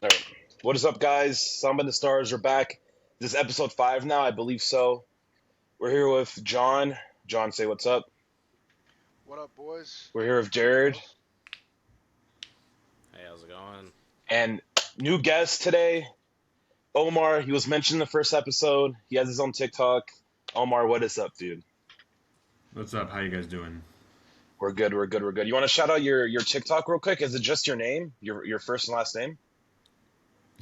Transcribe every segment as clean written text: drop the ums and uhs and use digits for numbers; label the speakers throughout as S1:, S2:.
S1: All right. What is up, guys? Some of the stars are back. This is episode 5 now, I believe so. We're here with John. John, say what's up.
S2: What up, boys?
S1: We're here with
S2: Hey,
S1: Jared.
S2: girls.
S3: Hey, how's it going?
S1: And new guest today, Omar. He was mentioned in the first episode. He has his own TikTok. Omar, what is up, dude?
S4: What's up? How you guys doing?
S1: We're good, we're good, we're good. You want to shout out your TikTok real quick? Is it just your name? Your first and last name?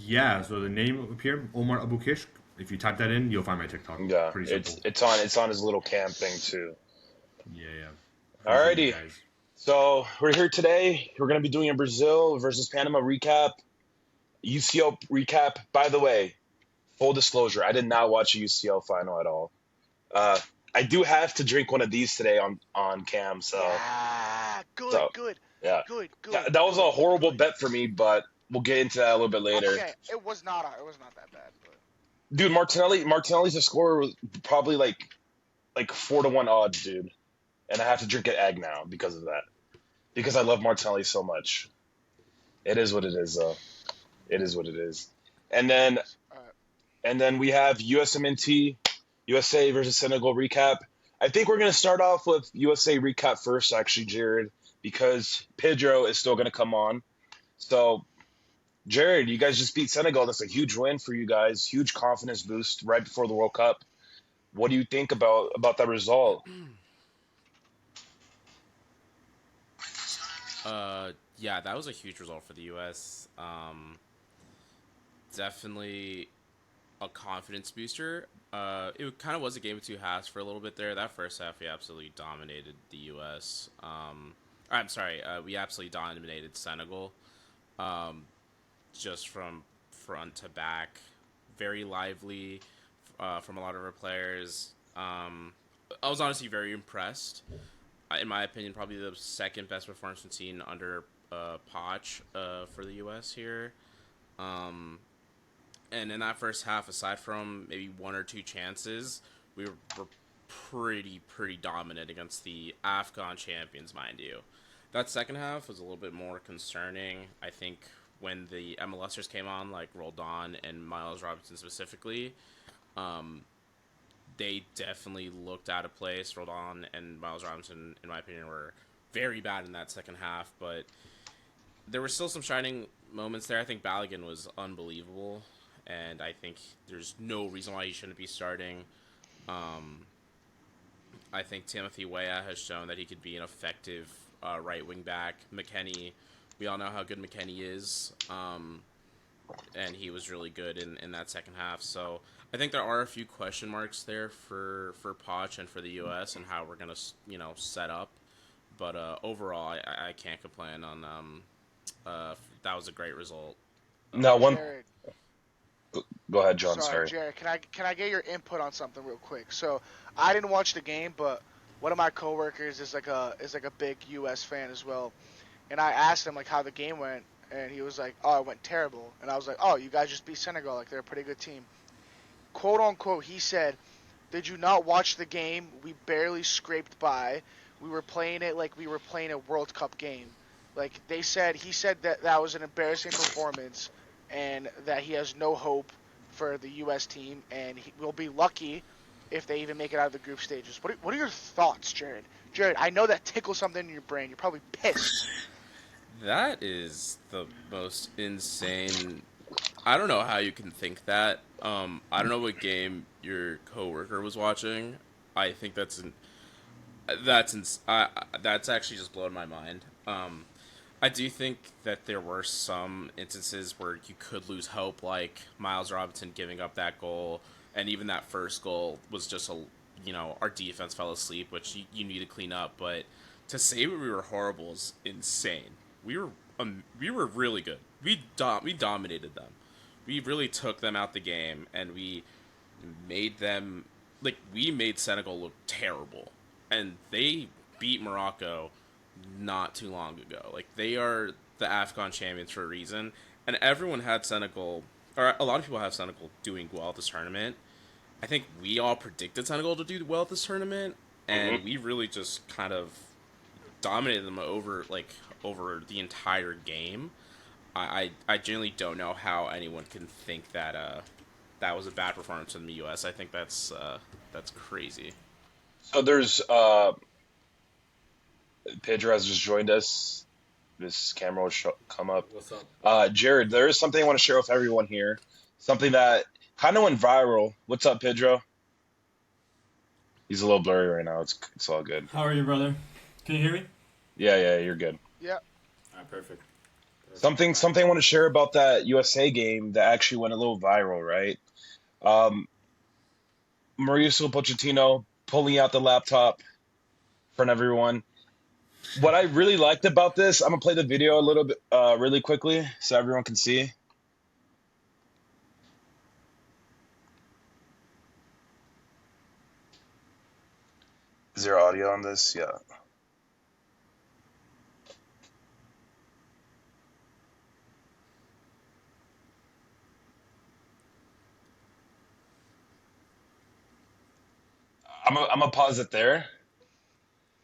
S4: Yeah, so the name up here, Omar Abukish. If you type that in, you'll find my TikTok.
S1: Yeah,
S4: Pretty
S1: it's
S4: simple.
S1: it's on it's on his little cam thing too.
S4: Yeah, yeah. Appreciate you
S1: Alrighty.
S4: guys.
S1: So we're here today. We're gonna be doing a Brazil versus Panama recap. UCL recap. By the way, full disclosure, I did not watch a UCL final at all. Uh, I do have to drink one of these today on cam. So
S2: Yeah, good,
S1: so
S2: good,
S1: yeah,
S2: good, good,
S1: that was
S2: good,
S1: a horrible
S2: good.
S1: bet for me, but we'll get into that a little bit later.
S2: Okay, it was not that bad, but
S1: Dude, Martinelli's a scorer was probably like 4-1 odds, dude, and I have to drink an egg now because of that. Because I love Martinelli so much. It is what it is, though. It is what it is. And
S2: it
S1: then
S2: is. All right.
S1: and then we have USMNT, USA versus Senegal recap. I think we're going to start off with USA recap first, actually, Jared, because Pedro is still going to come on. So, Jared, you guys just beat Senegal. That's a huge win for you guys. Huge confidence boost right before the World Cup. What do you think about that result?
S3: Yeah, that was a huge result for the U.S. Definitely a confidence booster. It kind of was a game of two halves for a little bit there. That first half, we absolutely dominated the U.S. I'm sorry, we absolutely dominated Senegal, just from front to back. Very lively from a lot of our players. I was honestly very impressed. In my opinion, probably the second best performance we've seen under Poch for the U.S. here. Um, and in that first half, aside from maybe one or two chances, we were pretty dominant against the Afghan champions, mind you. That second half was a little bit more concerning. I think when the MLSers came on, like Roldan and Miles Robinson specifically, um, they definitely looked out of place. Roldan and Miles Robinson, in my opinion, were very bad in that second half, but there were still some shining moments there. I think Balogun was unbelievable, and I think there's no reason why he shouldn't be starting. Um, I think Timothy Weah has shown that he could be an effective right wing back. McKennie, we all know how good McKennie is, and he was really good in that second half. So I think there are a few question marks there for Poch and for the U.S. and how we're gonna set up. But overall, I can't complain on that was a great result
S1: Now, one,
S2: Jared,
S1: go ahead, John.
S2: sorry,
S1: Sorry.
S2: Jared. Can I get your input on something real quick? So, I didn't watch the game, but one of my coworkers is like a big U.S. fan as well, and I asked him like how the game went, and he was like, "Oh, it went terrible," and I was like, "Oh, you guys just beat Senegal. Like they're a pretty good team." Quote unquote, he said, "Did you not watch the game? We barely scraped by. We were playing it like we were playing a World Cup game." Like he said that that was an embarrassing performance, and that he has no hope for the U.S. team, and he will be lucky if they even make it out of the group stages. What are your thoughts, Jared? Jared, I know that tickles something in your brain. You're probably pissed.
S3: That is the most insane. I don't know how you can think that. I don't know what game your coworker was watching. I think that's actually just blown my mind. I do think that there were some instances where you could lose hope, like Miles Robinson giving up that goal, and even that first goal was just our defense fell asleep, which you need to clean up. But to say we were horrible is insane. We were really good. We dominated them. We really took them out the game, and we made them we made Senegal look terrible, and they beat Morocco not too long ago. Like they are the Afghan champions for a reason, and everyone had Senegal, or a lot of people have Senegal doing well at this tournament. I think we all predicted Senegal to do well at this tournament,
S1: Hmm.
S3: and we really just kind of dominated them over the entire game. I genuinely don't know how anyone can think that that was a bad performance from the U.S. I think that's crazy.
S1: So there's Pedro has just joined us. This camera will come up.
S5: What's up?
S1: Jared, there is something I want to share with everyone here. Something that kind of went viral. What's up, Pedro? He's a little blurry right now. It's all good.
S5: How are you, brother? Can you hear me?
S1: Yeah, you're good.
S2: Yeah.
S5: All right, perfect.
S1: Something I want to share about that USA game that actually went a little viral, right? Mauricio Pochettino pulling out the laptop in front of everyone. What I really liked about this, I'm gonna play the video a little bit, really quickly, so everyone can see. Is there audio on this? Yeah. I'm gonna pause it there.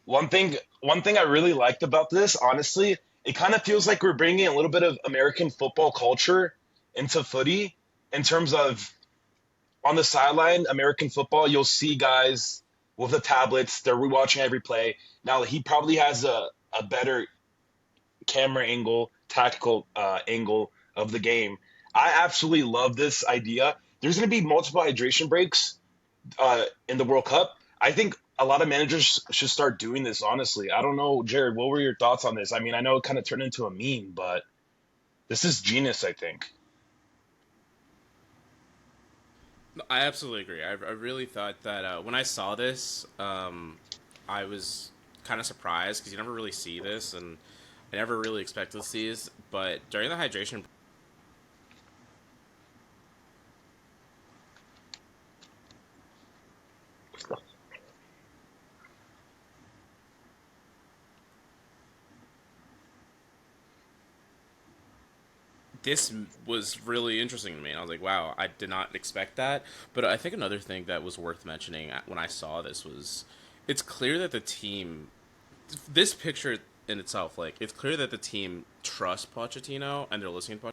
S1: One thing I really liked about this, honestly, it kind of feels like we're bringing a little bit of American football culture into footy in terms of on the sideline, American football, you'll see guys with the tablets, they're rewatching every play. Now he probably has a better camera angle, tactical angle of the game. I absolutely love this idea. There's going to be multiple hydration breaks in the World Cup. I think a lot of managers should start doing this, honestly. I don't know, Jared, what were your thoughts on this? I mean, I know it kind of turned into a meme, but this is genius, I think.
S3: I absolutely agree. I really thought that when I saw this, I was kind of surprised because you never really see this, and I never really expected to see this. But during the hydration, this was really interesting to me. And I was like, wow, I did not expect that. But I think another thing that was worth mentioning when I saw this was it's clear that the team, this picture in itself, like, it's clear that the team trusts Pochettino and they're listening to Pochettino.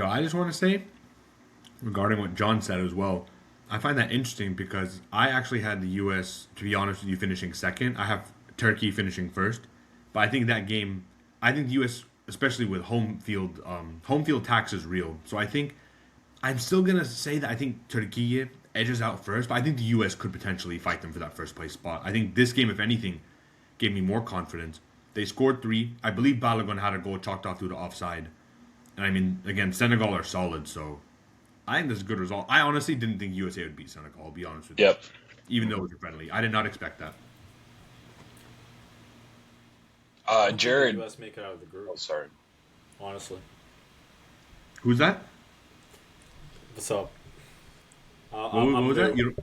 S4: I just want to say, regarding what John said as well, I find that interesting because I actually had the U.S., to be honest with you, finishing second. I have Turkey finishing first. But I think that game, I think the U.S., especially with home field tax is real. So I think, I'm still going to say that I think Turkey edges out first, but I think the U.S. could potentially fight them for that first place spot. I think this game, if anything, gave me more confidence. They scored 3. I believe Balogun had a goal chalked off due to offside. And I mean, again, Senegal are solid, so I think this is a good result. I honestly didn't think USA would beat Senegal, I'll be honest with you.
S1: Yep.
S4: Even though it was friendly. I did not expect that.
S1: Jared.
S5: The U.S. make it out of the group.
S1: Oh, sorry.
S5: Honestly.
S4: Who's that?
S5: What's up?
S4: What was that?
S5: Yeah.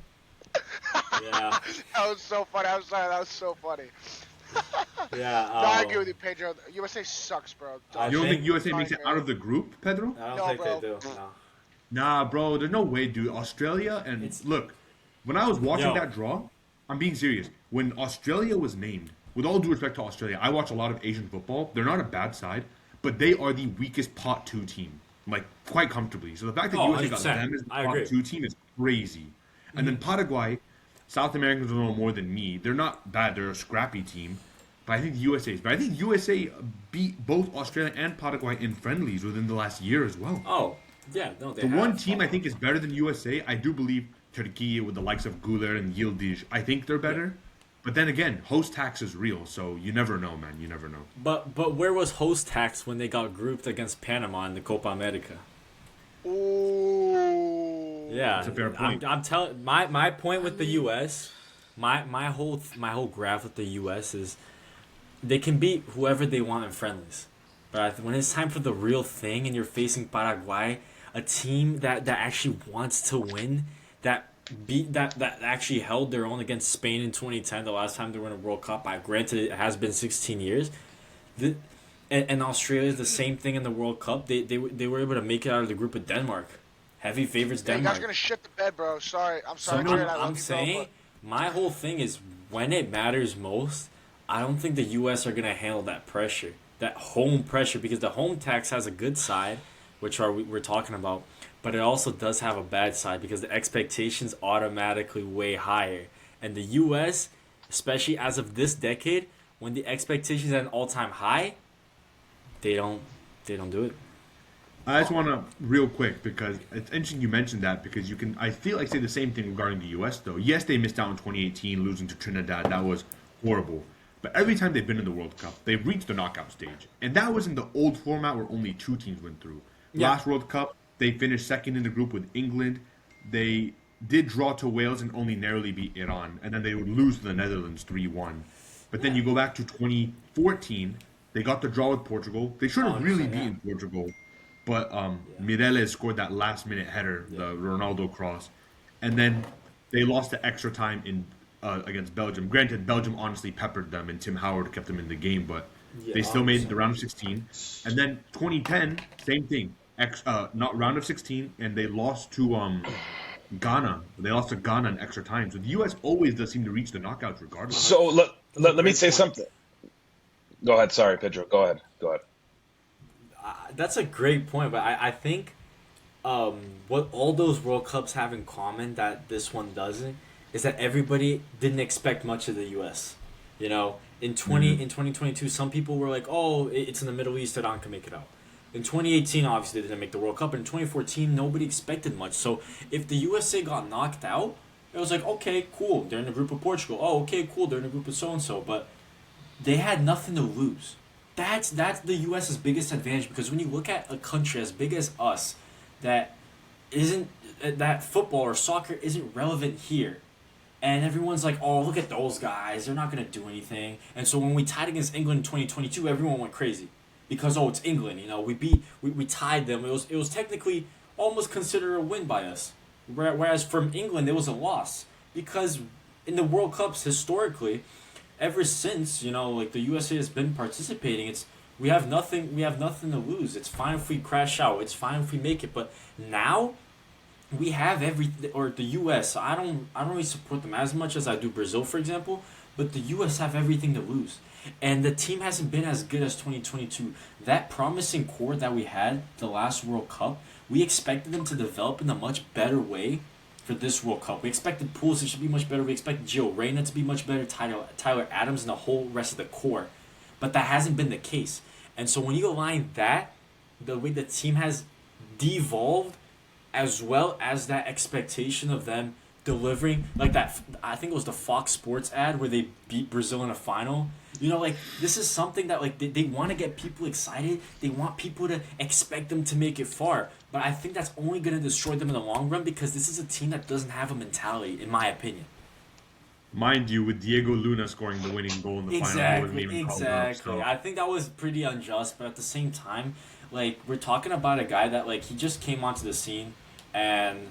S2: That was so funny. I'm sorry. That was so funny.
S5: Yeah.
S2: No, I agree with you, Pedro. USA sucks, bro.
S5: I
S4: You don't think USA
S2: Sorry,
S4: makes it
S2: Jared.
S4: out of the group, Pedro?
S5: I don't
S2: No,
S5: think
S2: bro.
S5: they do. No.
S4: Nah, bro, there's no way, dude. Australia and look, when I was watching
S5: Yo.
S4: that draw, I'm being serious. When Australia was named, with all due respect to Australia, I watch a lot of Asian football. They're not a bad side, but they are the weakest pot 2 team, like quite comfortably. So the fact that
S5: Oh,
S4: USA got
S5: 100%.
S4: them as the
S5: I
S4: pot
S5: agree.
S4: 2 team is crazy. And then Paraguay, South Americans will know more than me. They're not bad. They're a scrappy team. But I think USA is. But I think USA beat both Australia and Paraguay in friendlies within the last year as well.
S5: Oh, yeah. No, they
S4: The
S5: have.
S4: one team I think is better than USA, I do believe Turkey with the likes of Guler and Yildiz. I think they're better. But then again, host tax is real, so you never know, man. You never know.
S5: But where was host tax when they got grouped against Panama in the Copa America?
S2: Ooh.
S5: Yeah,
S4: That's a fair point.
S5: I'm telling my point with the U.S. My whole graph with the U.S. is they can beat whoever they want in friendlies, but when it's time for the real thing and you're facing Paraguay, a team that actually wants to win, that actually held their own against Spain in 2010, the last time they were in a World Cup. Granted, it has been 16 years. And Australia is the same thing in the World Cup. They were able to make it out of the group with Denmark. Heavy favorites
S2: Yeah, you guys
S5: Denmark.
S2: are gonna shit the bed, bro. Sorry, I'm
S5: So
S2: sorry, Jared. I
S5: I'm
S2: love you, bro,
S5: saying
S2: but
S5: my whole thing is when it matters most, I don't think the U.S. are gonna handle that pressure, that home pressure, because the home tax has a good side, which we're talking about, but it also does have a bad side because the expectations automatically way higher, and the U.S., especially as of this decade, when the expectations are at an all-time high, they don't they don't do it.
S4: I just want to real quick because it's interesting you mentioned that because you can I feel like say the same thing regarding the U.S. though. Yes, they missed out in 2018 losing to Trinidad. That was horrible. But every time they've been in the World Cup, they've reached the knockout stage, and that was in the old format where only two teams went through.
S5: Yeah.
S4: Last World Cup, they finished second in the group with England. They did draw to Wales and only narrowly beat Iran, and then they would lose to the Netherlands 3-1. But then you go back to 2014, they got the draw with Portugal. They should have really
S5: 100%, yeah.
S4: beaten Portugal, but
S5: Yeah.
S4: Mireles scored that last minute header,
S5: Yeah.
S4: the Ronaldo cross, and then they lost to extra time in against Belgium. Granted, Belgium honestly peppered them, and Tim Howard kept them in the game, but
S5: Yeah,
S4: they still made
S5: 100%.
S4: the round of 16. And then 2010, same thing, not round of 16, and they lost to Ghana. They lost to Ghana in extra time. So the U.S. always does seem to reach the knockouts regardless.
S1: So
S5: That's a
S1: let me
S5: great
S1: say
S5: point.
S1: something. Go ahead. Sorry, Pedro. Go ahead. Go ahead.
S5: That's a great point, but I think what all those World Cups have in common that this one doesn't is that everybody didn't expect much of the U.S. You know,
S4: Hmm.
S5: in 2022, some people were like, "Oh, it's in the Middle East, Iran can make it out." In 2018, obviously they didn't make the World Cup. In 2014, nobody expected much. So if the USA got knocked out, it was like, okay, cool, they're in a group of Portugal. Oh, okay, cool, they're in a group of so and so. But they had nothing to lose. That's the U.S.'s biggest advantage because when you look at a country as big as us, that isn't that football or soccer isn't relevant here, and everyone's like, oh, look at those guys, they're not gonna do anything. And so when we tied against England in 2022, everyone went crazy because oh, it's England, you know, we tied them. It was technically almost considered a win by us, whereas from England it was a loss because in the World Cups historically ever since like the USA has been participating, it's we have nothing to lose. It's fine if we crash out. It's fine if we make it. But now we have everything. Or the US, I don't really support them as much as I do Brazil, for example. But the US have everything to lose, and the team hasn't been as good as 2022. That promising core that we had the last World Cup, we expected them to develop in a much better way for this World Cup. We expected Pulisic to be much better. We expected Gio Reyna to be much better. Tyler Adams and the whole rest of the core, but that hasn't been the case. And so when you align that, the way the team has devolved, as well as that expectation of them delivering like that. I think it was the Fox Sports ad where they beat Brazil in a final. Like this is something that like they want to get people excited. They want people to expect them to make it far. But I think that's only going to destroy them in the long run because this is a team that doesn't have a mentality, in my opinion.
S4: Mind you, with Diego Luna scoring the winning goal in the final, he wasn't
S5: Exactly,
S4: even called up.
S5: exactly.
S4: So
S5: I think that was pretty unjust, but at the same time, like we're talking about a guy that like he just came onto the scene, and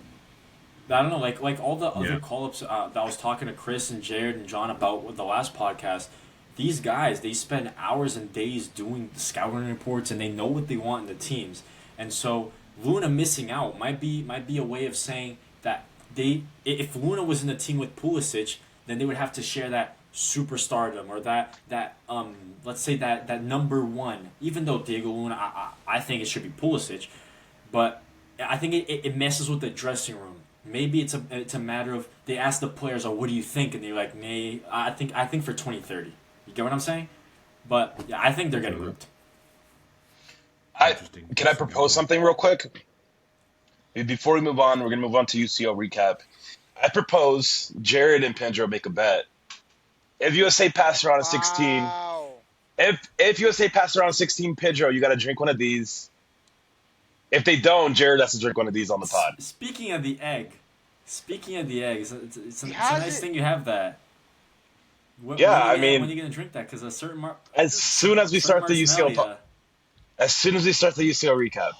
S5: I don't know, like all the other
S4: yeah,
S5: call ups that I was talking to Chris and Jared and John about with the last podcast. These guys they spend hours and days doing the scouting reports, and they know what they want in the teams, and so Luna missing out might be a way of saying that if Luna was in the team with Pulisic, then they would have to share that superstardom or that let's say that number one. Even though Diego Luna, I think it should be Pulisic, but I think it messes with the dressing room. Maybe it's a matter of they ask the players, "Oh, what do you think?" and they're like, "Nay, I think for 2030." You get what I'm saying? But yeah, I think they're getting
S4: absolutely
S5: ripped.
S1: I
S4: interesting.
S1: Can I
S4: Interesting
S1: propose
S4: insight.
S1: something real quick? Before we move on, we're gonna move on to UCL recap. I propose Jared and Pedro make a bet. If USA pass around a 16,
S2: wow.
S1: if USA pass around 16, Pedro, you got to drink one of these. If they don't, Jared has to drink one of these on the pod.
S5: Speaking of the egg, it's
S2: He
S5: a
S2: has
S5: nice
S2: it.
S5: thing you have that.
S1: Yeah, I
S5: When are
S1: mean,
S5: you gonna drink that? Because a
S1: as soon as we
S5: certain
S1: start the UCL,
S5: Martinelli.
S1: as soon as we start the UCL recap,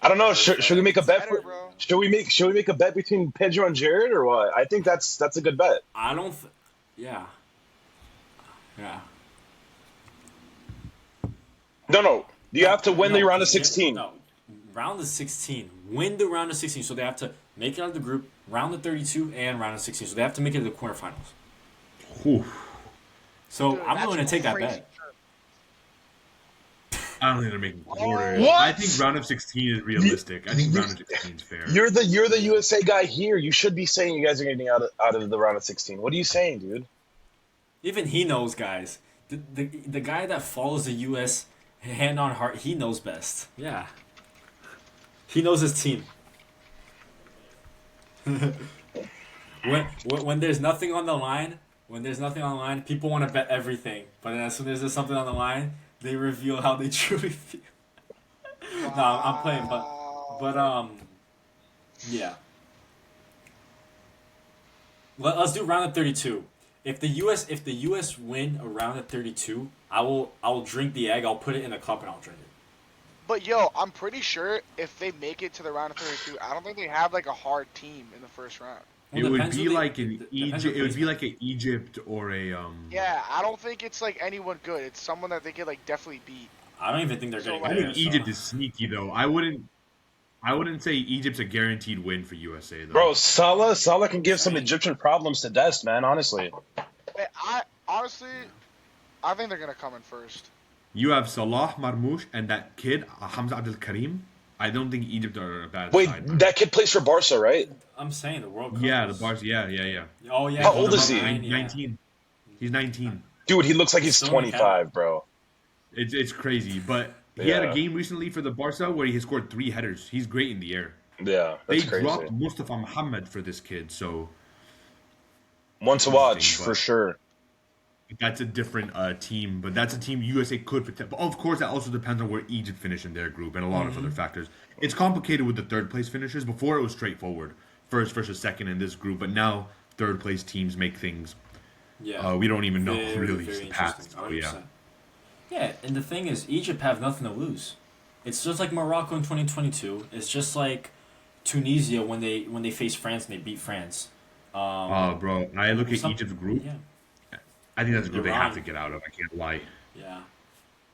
S1: I don't know. Should we make a
S2: It's
S1: bet
S2: better,
S1: for?
S2: bro.
S1: Should we make a bet between Pedro and Jared or what? I think that's a good bet.
S5: I don't. Yeah, yeah.
S1: No. You have to win the round of 16.
S5: No, round of 16. Win the round of 16. So they have to make it out of the group, round of 32, and round of 16. So they have to make it to the quarterfinals.
S4: Whew.
S5: So
S2: Dude,
S5: I'm
S2: that's
S5: willing to take that
S2: crazy.
S5: bet.
S4: I don't think they're making quarters.
S1: What?
S4: I think round of 16 is realistic. I think round of 16 is fair.
S1: You're the USA guy here. You should be saying you guys are getting out of the round of 16. What are you saying, dude?
S5: Even he knows, guys. The guy that follows the U.S. hand on heart, he knows best. Yeah. He knows his team. when there's nothing on the line, people want to bet everything. But then as soon as there's something on the line, they reveal how they truly feel. No, I'm playing, but yeah. Let's do round of 32. If the U.S. win a round of 32, I will drink the egg. I'll put it in a cup and I'll drink it.
S2: But yo, I'm pretty sure if they make it to the round of 32, I don't think they have like a hard team in the first round.
S4: It would be like an Egypt. It would be like an Egypt or a
S2: Yeah, I don't think it's like anyone good. It's someone that they could like definitely beat.
S5: I don't even think they're getting.
S4: I think Egypt is sneaky though. I wouldn't say Egypt's a guaranteed win for USA though.
S1: Bro, Salah can give some Egyptian problems to Dest, man. Honestly.
S2: I honestly think they're gonna come in first.
S4: You have Salah, Marmoush, and that kid Hamza Abdel Karim. I don't think Egypt are a bad
S1: Wait,
S4: side. Man.
S1: that kid plays for Barca, right?
S5: I'm saying the World Cup.
S4: Yeah, the Barca. Yeah.
S5: Oh yeah.
S1: How old is he?
S4: 19. He's 19.
S1: Dude, he looks like he's
S5: Still
S1: 25, bro.
S4: It's crazy, but he had a game recently for the Barca where he scored 3 headers. He's great in the air.
S1: Yeah,
S4: They
S1: that's crazy.
S4: dropped Mustafa Mohammed for this kid, so
S1: One to watch for sure.
S4: that's a different team. But that's a team USA could protect. But of course, that also depends on where Egypt finished in their group and a lot of other factors. It's complicated with the third place finishers. Before it was straightforward, first versus second in this group, but now third place teams make things.
S5: Yeah.
S4: We don't even know really
S5: very
S4: the past.
S5: interesting.
S4: So, yeah.
S5: 100%. Yeah, and the thing is, Egypt have nothing to lose. It's just like Morocco in 2022. It's just like Tunisia when they face France and they beat France.
S4: Bro, I look at Egypt's group.
S5: Yeah.
S4: I think that's a group they
S5: Iran.
S4: have to get out of. I can't lie.
S5: Yeah.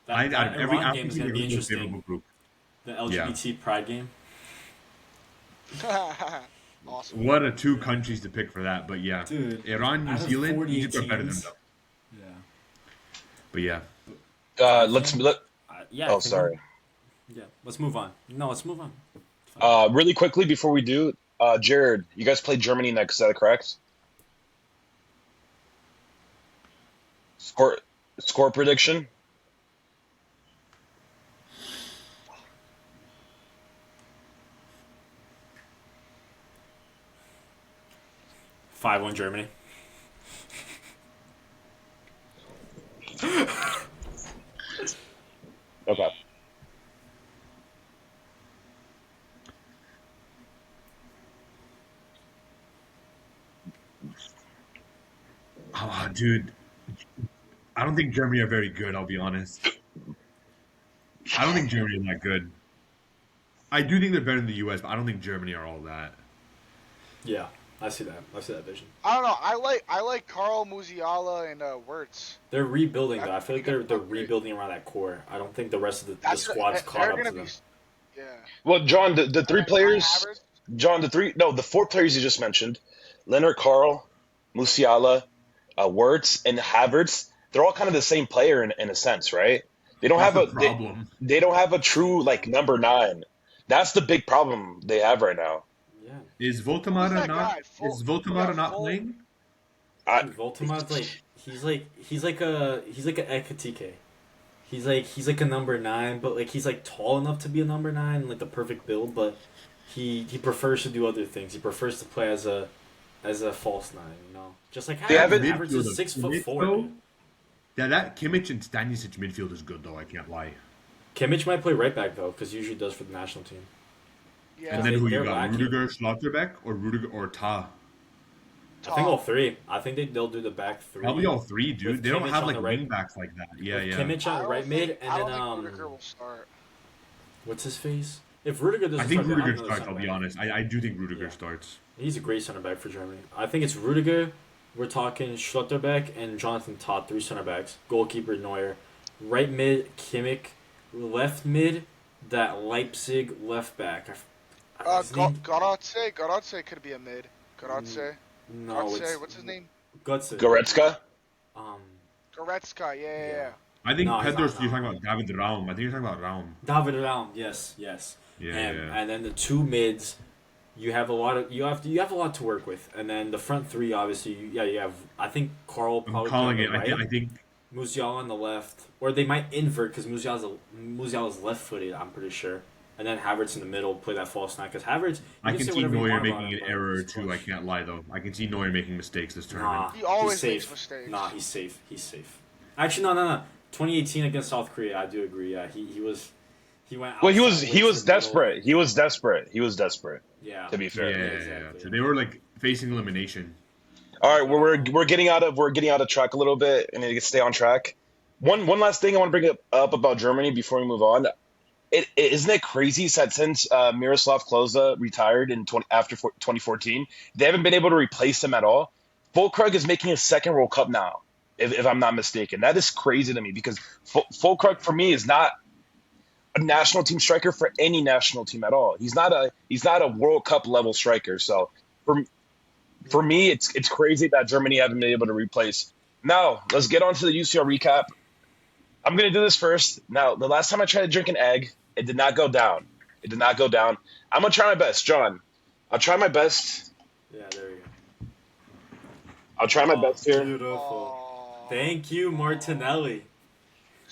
S4: Out
S5: That
S4: of every
S5: Iran game is going to be
S4: African
S5: interesting.
S4: favorable group.
S5: The LGBT pride game.
S2: Awesome.
S4: What a 2 countries to pick for that, but yeah.
S5: Dude,
S4: Iran, New
S5: out of
S4: Zealand,
S5: 48
S4: Egypt are better than
S5: teams.
S4: them.
S5: Yeah.
S4: But yeah.
S5: Yeah.
S1: Oh, sorry.
S5: Yeah. Let's move on. No, let's move on.
S1: Really quickly before we do, Jared, you guys play Germany next. Is that correct? Score prediction.
S5: 5-1 Germany.
S1: Okay.
S4: Oh, dude. I don't think Germany are very good, I'll be honest. I don't think Germany are that good. I do think they're better than the US, but I don't think Germany are all that.
S5: Yeah, I see that. I see that vision.
S2: I don't know. I like Carl Musiala and Wirtz.
S5: They're rebuilding though. I feel like they're rebuilding around that core. I don't think the rest of the squad's caught up to them.
S2: Yeah.
S1: Well, John, the 3 players. John, the 4 players you just mentioned, Leonard, Carl, Musiala, Wirtz, and Havertz. They're all kind of the same player in a sense, right? They don't have a problem. They don't have a true like number 9. That's the big problem they have right now.
S5: Yeah.
S4: Is Voltemara not playing?
S5: Voltemara's he's like a Ekatike. He's like a number 9, but like he's like tall enough to be a number 9, like the perfect build, but he prefers to do other things. He prefers to play as a false 9, you know. Just like Havertz is 6'4".
S4: Yeah, that Kimmich and Stanisic midfield is good though. I can't lie.
S5: Kimmich might play right back though, because usually does for the national team.
S2: Yeah.
S4: And then who you got? Rudiger, Schlotterbeck, or Rudiger or Ta?
S5: I think all 3. I think they'll do the back 3.
S4: Probably all 3, dude. They don't have like wing backs like that. Yeah.
S5: Kimmich on right mid, and then
S2: Rudiger will start.
S5: What's his face? If Rudiger doesn't
S4: I think
S5: start,
S4: Rudiger starts. I'll be honest. I do think Rudiger starts.
S5: He's a great center back for Germany. I think it's Rudiger. We're talking Schlotterbeck and Jonathan Todd, 3 center backs. Goalkeeper Neuer. Right mid, Kimmich. left mid, that Leipzig left back. His name?
S2: Garatse could be a mid. Garatse.
S5: No, it's
S2: What's his name?
S5: Götze.
S1: Goretzka.
S5: Um,
S2: Goretzka. Yeah.
S4: I think
S5: No, he's
S4: Pedro's.
S5: not.
S4: You're talking about David Raum. I think you're talking about Raum.
S5: David Raum. Yes.
S4: Yeah,
S5: And then the two mids, you have a lot to work with, and then the front three, obviously, you have. I think Carl
S4: I'm
S5: probably
S4: calling
S5: on
S4: it.
S5: the right,
S4: I think
S5: Musiala on the left, or they might invert because Musiala's left-footed. I'm pretty sure, and then Havertz in the middle play that false nine because Havertz.
S4: I can see Neuer making an error or
S5: or
S4: two. I can't lie though. I can see Neuer making mistakes this tournament.
S5: Nah,
S2: He always
S5: he's
S2: makes
S5: safe.
S2: mistakes.
S5: Nah, he's safe. He's safe. Actually, no. 2018 against South Korea, I do agree. Yeah, he was. He went.
S1: Well, he
S5: outside
S1: was
S5: way to the middle.
S1: desperate. He was desperate.
S5: Yeah.
S1: To be fair.
S4: Yeah,
S5: exactly.
S4: So they were like facing elimination.
S1: All right, we're getting out of track a little bit, and to stay on track. One last thing I want to bring up about Germany before we move on. Isn't it crazy that since Miroslav Klose retired after 2014, they haven't been able to replace him at all. Fulkrug is making his second World Cup now, if I'm not mistaken. That is crazy to me because Fulkrug for me is not a national team striker for any national team at all. He's not a World Cup level striker. So for me, it's crazy that Germany haven't been able to replace. Now let's get on to the UCL recap. I'm gonna do this first. Now, the last time I tried to drink an egg, it did not go down. I'm gonna try my best, John. I'll try my best.
S5: Yeah, there you go.
S1: I'll try my best here.
S5: Beautiful. Thank you, Martinelli.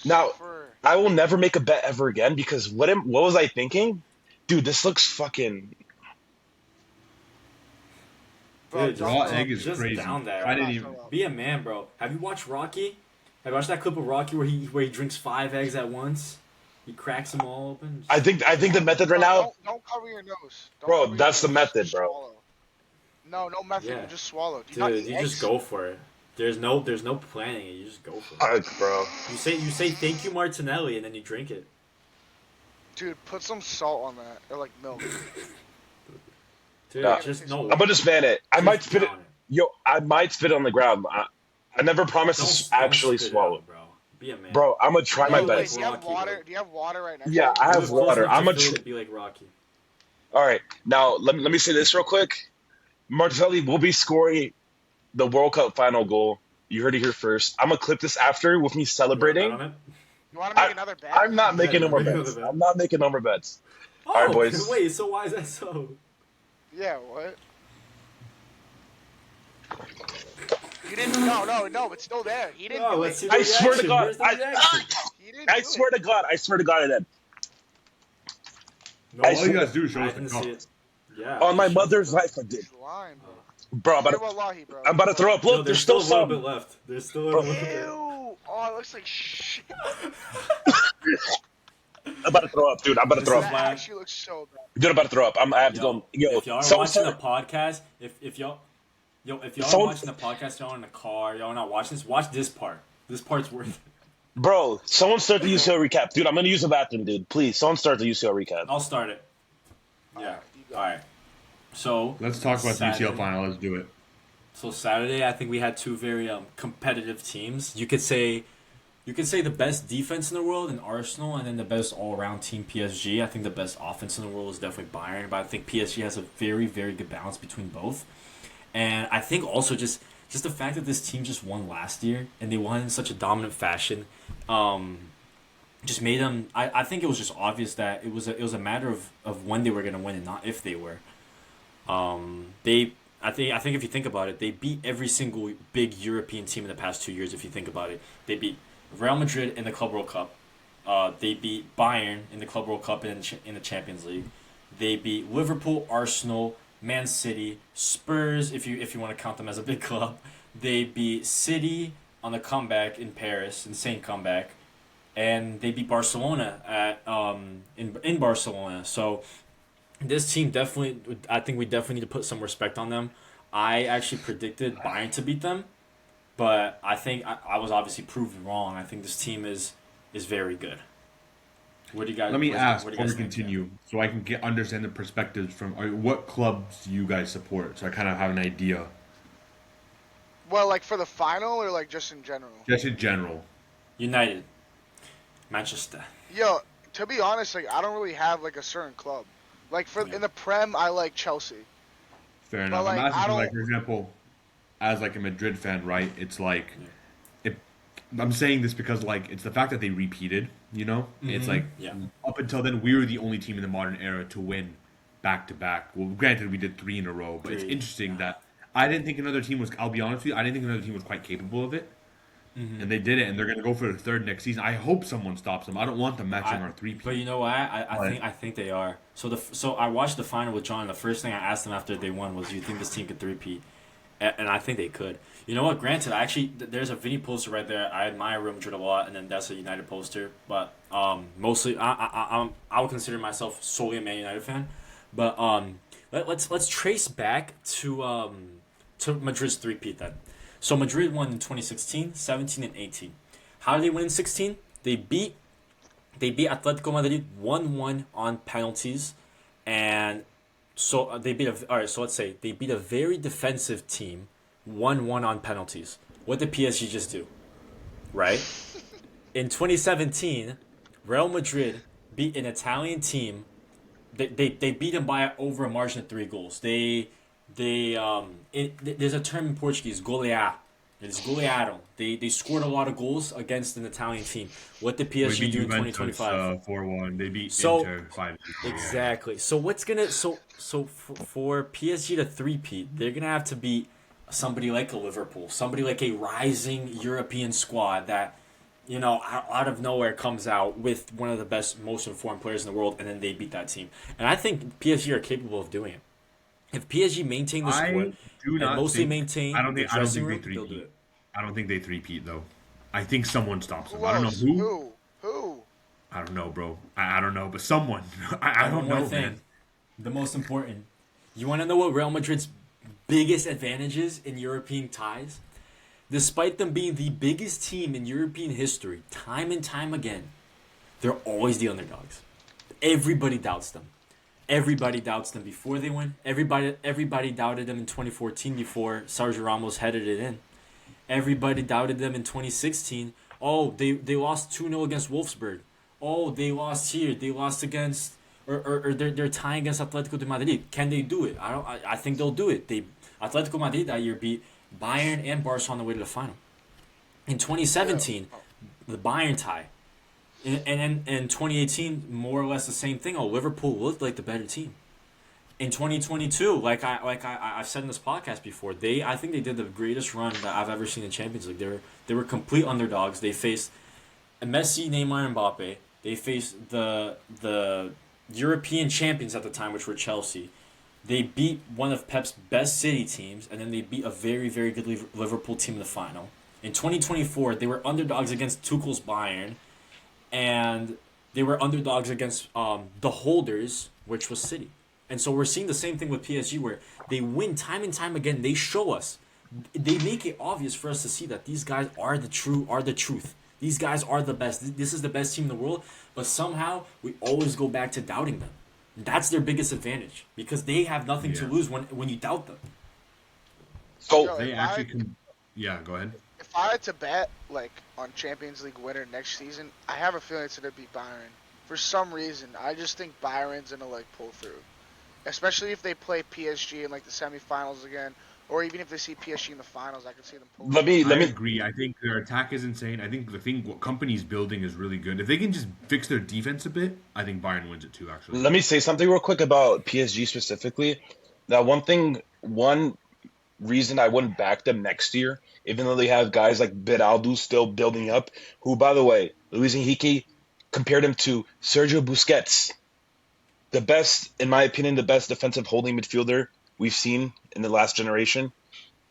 S1: Now,
S2: Super.
S1: I will never make a bet ever again because what was I thinking? Dude, this looks fucking.
S2: Bro,
S5: Dude,
S4: Raw
S2: just-
S4: egg is
S5: just
S4: crazy.
S5: down there.
S4: I didn't even.
S5: Be a man, bro. Have you watched Rocky? Have you watched that clip of Rocky where he drinks 5 eggs at once? He cracks them all open.
S1: I think the method right now.
S2: Don't cover your nose. Don't
S1: Bro,
S2: cover your
S1: that's the
S2: nose.
S1: method,
S2: Just
S1: bro.
S2: swallow. No method.
S5: Yeah.
S2: You just swallow. Do you not
S5: Dude,
S2: eat
S5: you
S2: eggs?
S5: just go for it. There's no planning it. You just go for it.
S1: Fuck, bro.
S5: You say thank you, Martinelli, and then you drink it.
S2: Dude, put some salt on that, or like milk.
S5: Dude,
S1: Yeah.
S5: just no.
S1: I'm gonna just ban it. I might
S5: Just
S1: spit it.
S5: down
S1: Yo, I might spit it on the ground. I never promised to actually
S5: spit it
S1: swallow.
S5: out, bro. Be a man.
S1: Bro, I'm gonna try my
S5: Wait,
S1: best.
S2: Do you have
S5: Rocky,
S2: water?
S5: bro.
S2: Do you have water right now?
S1: Yeah, I have
S5: Close
S1: water.
S5: enough
S1: I'm
S5: to
S1: gonna.
S5: feel it be like Rocky.
S1: All right, now let me say this real quick. Martinelli will be scoring the World Cup final goal. You heard it here first. I'm gonna clip this after with me
S5: You want
S1: celebrating.
S5: bet on it?
S2: You want to make another bet?
S1: I'm not
S5: Yeah,
S1: making no
S5: you're
S1: more
S5: making
S1: bets.
S5: another bet.
S1: I'm not making no more bets.
S5: Oh,
S1: All right, boys.
S5: Wait, so why is that so?
S2: Yeah. What? You didn't. No. It's still there. He didn't
S5: No,
S2: do
S5: let's
S2: it.
S5: see the
S1: I swear to
S5: reaction.
S1: God,
S5: Where's the reaction?
S2: He didn't
S1: I
S2: do
S1: swear
S2: it.
S1: to God, I did.
S5: No,
S1: I
S4: All you guys do is show
S5: I
S4: us the
S5: didn't
S4: cup.
S5: see it. Yeah.
S1: On my
S5: sure.
S1: mother's life, I did.
S2: He's lying, bro.
S1: Bro,
S2: Swear wallahi, bro.
S1: I'm about to throw up.
S5: Yo,
S1: Look, there's still
S5: a little
S1: some.
S5: bit left. There's still a
S1: Bro.
S5: little bit.
S2: Ew. Oh, it looks like shit.
S1: I'm about to throw up, dude. I'm about to
S5: This
S1: throw
S5: is
S1: up.
S2: That
S5: why-
S2: actually looks so bad.
S1: Dude, I'm about to throw up. I have to go. Yo,
S5: if y'all are
S1: someone
S5: watching the
S1: start-
S5: podcast, if y'all are
S1: Someone-
S5: watching the podcast, y'all in the car, y'all are not watching this, watch this part. This part's worth it.
S1: Bro, someone start the UCL recap. Dude, I'm going to use the bathroom, dude. Please, someone start the UCL recap.
S5: I'll start it. Yeah.
S2: You go.
S5: All right. So
S4: Let's talk about the
S5: Saturday.
S4: UCL final. Let's do it.
S5: So Saturday, I think we had two very competitive teams. You could say the best defense in the world in Arsenal, and then the best all-around team PSG. I think the best offense in the world is definitely Bayern, but I think PSG has a very, very good balance between both. And I think also just the fact that this team just won last year and they won in such a dominant fashion, just made them. I think it was just obvious that it was a matter of when they were going to win and not if they were. I think if you think about it, they beat every single big European team in the past 2 years. If you think about it, they beat Real Madrid in the Club World Cup. They beat Bayern in the Club World Cup and in the Champions League. They beat Liverpool, Arsenal, Man City, Spurs. If you want to count them as a big club, they beat City on the comeback in Paris, insane comeback, and they beat Barcelona at in Barcelona. So this team definitely, I think we definitely need to put some respect on them. I actually predicted Bayern to beat them, but I think I was obviously proved wrong. I think this team is very good. What do you guys?
S4: Let me ask
S5: what do you
S4: before we
S5: guys think?
S4: continue, so I can understand the perspectives from what clubs do you guys support, so I kind of have an idea,
S2: Well, like for the final or like just in general?
S4: just in general.
S5: United, Manchester.
S2: Yo, to be honest, like I don't really have like a certain club. Like for
S5: Yeah.
S2: in the Prem, I like Chelsea,
S4: Fair
S2: but
S4: enough. I'm
S2: like
S4: asking
S2: I
S4: for like,
S2: don't.
S4: for example, as like a Madrid fan, right? It's like
S5: Yeah.
S4: it. I'm saying this because like it's the fact that they repeated. It's like
S5: Yeah.
S4: up until then we were the only team in the modern era to win back to back. Well, granted we did three in a row, but it's
S5: 3.
S4: interesting
S5: Yeah.
S4: that I didn't think another team was. I'll be honest with you, I didn't think another team was quite capable of it, and they did it, and they're gonna go for the third next season. I hope someone stops them. I don't want them matching
S5: I,
S4: our three
S5: but
S4: P.
S5: you know what?
S4: But
S5: I think they are. So I watched the final with John. And the first thing I asked him after they won was, "Do you think this team could three-peat?" And I think they could. You know what? Granted, I actually there's a Vinny poster right there. I admire Real Madrid a lot, and then that's a United poster. But mostly I would consider myself solely a Man United fan. But let's trace back to Madrid's three-peat then. So Madrid won in 2016, 17, and 18. How did they win in 16? They beat Atletico Madrid 1-1 on penalties, and so they beat a. All right, so let's say they beat a very defensive team 1-1 on penalties. What did PSG just do? Right? In 2017, Real Madrid beat an Italian team. They beat them by over a margin of 3 goals. There's a term in Portuguese, golear. It's golearam. They scored a lot of goals against an Italian team. What did
S4: we
S5: PSG
S4: beat
S5: do in
S4: Juventus
S5: 2025?
S4: 4-1. They beat
S5: So
S4: Inter 5-0.
S5: exactly. So what's gonna for PSG to three-peat, they're gonna have to beat somebody like a Liverpool, somebody like a rising European squad that out of nowhere comes out with one of the best, most informed players in the world, and then they beat that team. And I think PSG are capable of doing it. If PSG maintain the score
S4: I do
S5: and
S4: not
S5: mostly
S4: think.
S5: maintain the
S4: I don't
S5: dressing
S4: think they
S5: room, they'll do
S4: three-peat.
S5: it.
S4: I don't think they three-peat though. I think someone stops them.
S2: Who
S4: I don't know
S2: else?
S4: who.
S2: Who? Who?
S4: I don't know, bro. I don't know, but someone. I
S5: And one
S4: don't
S5: more
S4: know, man.
S5: thing, the most important. You want to know what Real Madrid's biggest advantage is in European ties? Despite them being the biggest team in European history, time and time again, they're always the underdogs. Everybody doubts them. Everybody doubts them before they win. Everybody doubted them in 2014 before Sergio Ramos headed it in. Everybody doubted them in 2016. Oh, they lost 2-0 against Wolfsburg. Oh, they lost here. They lost against or they're tying against Atletico de Madrid. Can they do it? I think they'll do it. Atletico Madrid that year beat Bayern and Barca on the way to the final. In
S2: Yeah.
S5: 2017, the Bayern tie. In 2018, more or less the same thing. Oh, Liverpool looked like the better team. In 2022, I've said in this podcast before, I think they did the greatest run that I've ever seen in Champions League. They were complete underdogs. They faced Messi, Neymar, and Mbappe. They faced the European champions at the time, which were Chelsea. They beat one of Pep's best City teams, and then they beat a very, very good Liverpool team in the final. In 2024, they were underdogs against Tuchel's Bayern, and they were underdogs against the holders, which was City. And so we're seeing the same thing with PSG, where they win time and time again. They show us, they make it obvious for us to see that these guys are the truth. These guys are the best. This is the best team in the world. But somehow we always go back to doubting them. That's their biggest advantage because they have nothing to
S4: Yeah.
S5: lose when you doubt them.
S1: So
S2: Yo,
S4: They
S2: if
S4: actually can. Yeah, go ahead.
S2: if I had to bet like on Champions League winner next season, I have a feeling it's gonna be Bayern. For some reason, I just think Bayern's gonna like pull through, especially if they play PSG in like the semifinals again, or even if they see PSG in the finals, I can see them pulling
S1: let
S2: through.
S1: me
S4: I
S1: let me
S4: agree. I think their attack is insane. I think the thing what company's building is really good. If they can just fix their defense a bit, I think Bayern wins it too. Actually,
S1: let me say something real quick about PSG specifically. That one reason I wouldn't back them next year, even though they have guys like Beraldo still building up, who, by the way, Luis Enrique compared him to Sergio Busquets, the best, in my opinion, the best defensive holding midfielder we've seen in the last generation.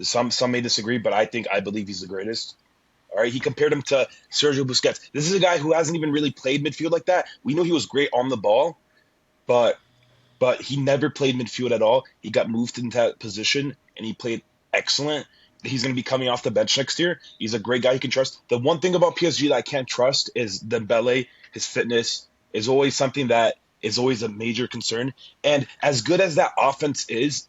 S1: Some may disagree, but I believe he's the greatest. All right, he compared him to Sergio Busquets. This is a guy who hasn't even really played midfield like that. We know he was great on the ball, but he never played midfield at all. He got moved into that position and he played excellent. He's going to be coming off the bench next year. He's a great guy you can trust. The one thing about PSG that I can't trust is Dembele. His fitness is always something that is always a major concern. And as good as that offense is,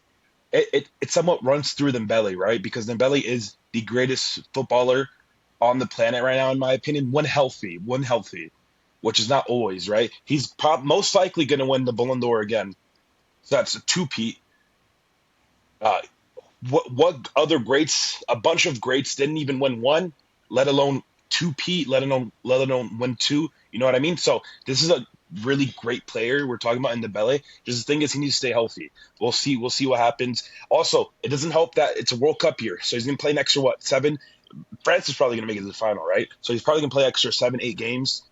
S1: it somewhat runs through Dembele, right? Because Dembele is the greatest footballer on the planet right now, in my opinion. One healthy. which is not always, right? He's most likely going to win the Ballon d'Or again. So that's a two-peat. Uh, what other greats? A bunch of greats didn't even win one, let alone two-peat, let alone win two. You know what I mean? So this is a really great player we're talking about in Dembele. Just the thing is, he needs to stay healthy. We'll see. We'll see what happens. Also, it doesn't help that it's a World Cup year, so he's going to play an extra 7. France is probably going to make it to the final, right? So he's probably going to play extra 7-8 games.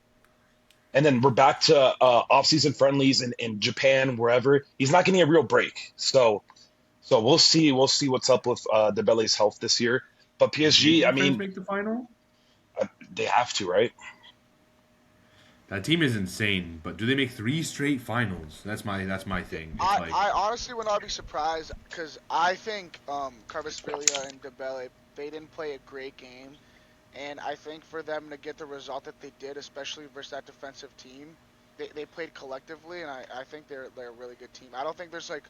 S1: And then we're back to off-season friendlies in Japan, wherever. He's not getting a real break. So we'll see. We'll see what's up with Dembele's health this year. But
S4: Do you
S1: PSG, I
S4: think France
S1: mean,
S4: make the final?
S1: they have to, right?
S4: That team is insane, but do they make 3 straight finals? That's my thing. It's
S2: I honestly would not be surprised because I think Kvaratskhelia and Dembele, they didn't play a great game, and I think for them to get the result that they did, especially versus that defensive team, they played collectively, and I think they're a really good team. I don't think there's like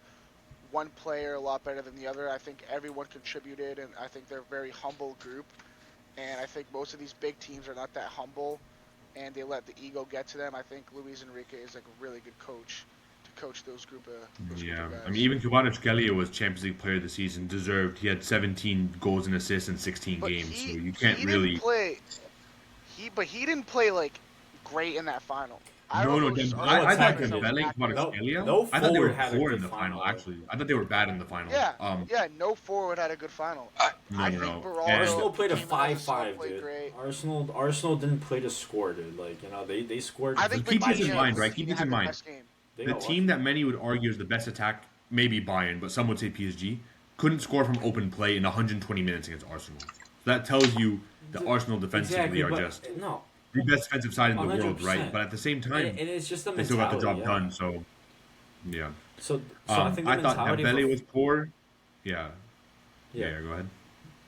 S2: one player a lot better than the other. I think everyone contributed, and I think they're a very humble group, and I think most of these big teams are not that humble, and they let the ego get to them. I think Luis Enrique is like a really good coach to coach those group of
S4: yeah.
S2: guys.
S4: I mean, even Kvaratskhelia was Champions League Player of the Season, deserved. He had 17 goals and assists in 16
S2: But
S4: games,
S2: he,
S4: so you can't
S2: he
S4: really.
S2: didn't play. He didn't play like great in that final. I don't
S4: No,
S2: know
S4: no,
S2: if it was just
S5: No
S4: I thought
S5: attacker did.
S4: Dembele and
S2: accurate.
S4: Kvaratskhelia.
S5: No
S4: I thought they were
S5: forward had a
S4: poor
S5: good
S4: in the final.
S5: final.
S4: Actually, I thought they were bad in the final.
S2: Yeah, no forward had a good final. I
S4: No,
S2: think
S4: no.
S2: Beraldo
S5: Arsenal played a
S2: came in as a sub,
S5: 5-5,
S2: played
S5: dude.
S2: great.
S5: Arsenal didn't play to score, dude. Like, they scored.
S2: I think
S4: Keep this in
S2: Vinicius
S4: mind, right? Keep this
S2: had
S4: in
S2: the
S4: mind.
S2: best game.
S5: They
S4: The
S5: got
S4: team
S5: lucky.
S4: that many would argue is the best attack, maybe Bayern, but some would say PSG, couldn't score from open play in 120 minutes against Arsenal. So that tells you the Arsenal defensively
S5: Exactly,
S4: are
S5: but
S4: just
S5: no,
S4: the best defensive side in the world,
S5: 100%.
S4: right? But at the same time,
S5: and it's just the
S4: they still got the
S5: mentality.
S4: job
S5: Yeah.
S4: done. So, yeah.
S5: So I think the
S4: I thought
S5: mentality
S4: Dembele
S5: of
S4: was poor. Yeah.
S5: yeah.
S4: Yeah, go ahead.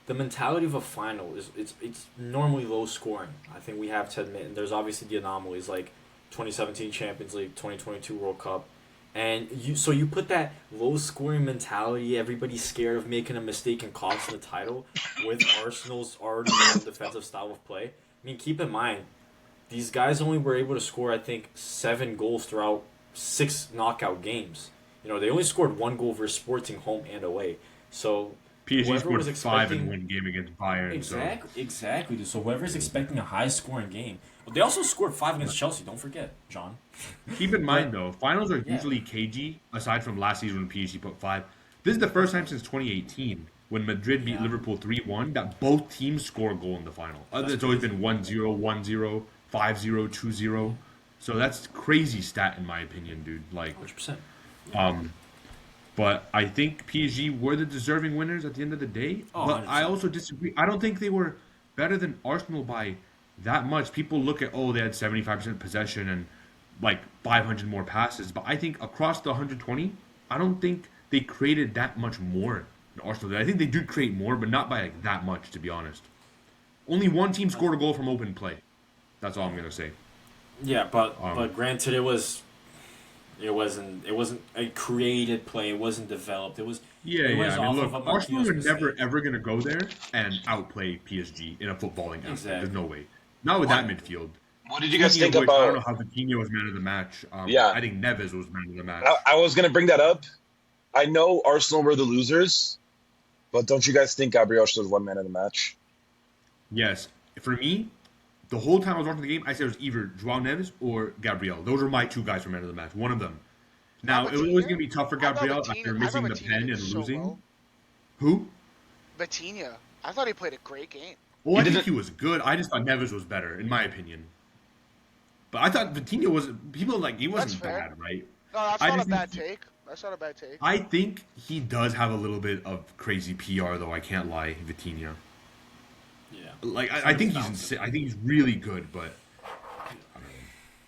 S5: The mentality of a final is it's normally low scoring. I think we have to admit, and there's obviously the anomalies like 2017 Champions League, 2022 World Cup, and you put that low scoring mentality, everybody's scared of making a mistake and costing the title, with Arsenal's already known defensive style of play. I mean, keep in mind, these guys only were able to score I think 7 goals throughout 6 knockout games. They only scored 1 goal versus Sporting home and away. So
S4: PSG
S5: whoever
S4: scored
S5: was
S4: 5 in
S5: expecting-
S4: one game against Bayern.
S5: Exactly. Dude. So whoever's expecting a high scoring game, they also scored 5 against Chelsea. Don't forget, John.
S4: So keep in mind, though, finals are
S5: Yeah.
S4: usually cagey, aside from last season when PSG put 5. This is the first time since 2018 when Madrid beat
S5: Yeah.
S4: Liverpool 3-1 that both teams score a goal in the final. It's always been 1-0, 1-0, 5-0, 2-0. So that's crazy stat in my opinion, dude. Like,
S5: 100%.
S4: but I think PSG were the deserving winners at the end of the day.
S5: Oh,
S4: But I
S5: 100%.
S4: also disagree. I don't think they were better than Arsenal by that much. People look at, they had 75% possession and like 500 more passes. But I think across the 120, I don't think they created that much more than Arsenal did. I think they did create more, but not by like that much, to be honest. Only one team scored a goal from open play. That's all I'm going to say.
S5: Yeah, but
S4: Um,
S5: granted, it wasn't a created play. It wasn't developed. It was
S4: Yeah,
S5: it was
S4: I mean,
S5: off
S4: look,
S5: of a
S4: Arsenal
S5: Marquinhos
S4: are never
S5: mistake.
S4: ever going to go there and outplay PSG in a footballing aspect.
S5: Exactly.
S4: There's no way. Not with that midfield.
S1: What did you guys
S4: Speaking
S1: think
S4: of which, I don't
S1: about?
S4: know how Vitinha was man of the match.
S1: Yeah.
S4: I think Neves was man of the match.
S1: I was going to bring that up. I know Arsenal were the losers, but don't you guys think Gabriel should have won man of the match?
S4: Yes, for me, the whole time I was watching the game, I said it was either João Neves or Gabriel. Those were my 2 guys for man of the match. One of them. Now, it was always going to be tough for Gabriel after missing the pen and losing.
S2: Well.
S4: Who?
S2: Vitinha, I thought he played a great game.
S4: Oh, I think
S1: didn't-
S4: he was good. I just thought Neves was better, in my opinion. But I thought Vitinha was... People he wasn't
S2: fair.
S4: bad, right?
S2: No, that's
S4: I
S2: not a
S4: just
S2: bad
S4: think-
S2: take. That's not a bad take.
S4: I think he does have a little bit of crazy PR, though. I can't lie, Vitinha.
S5: Yeah.
S4: I think I think he's really good, but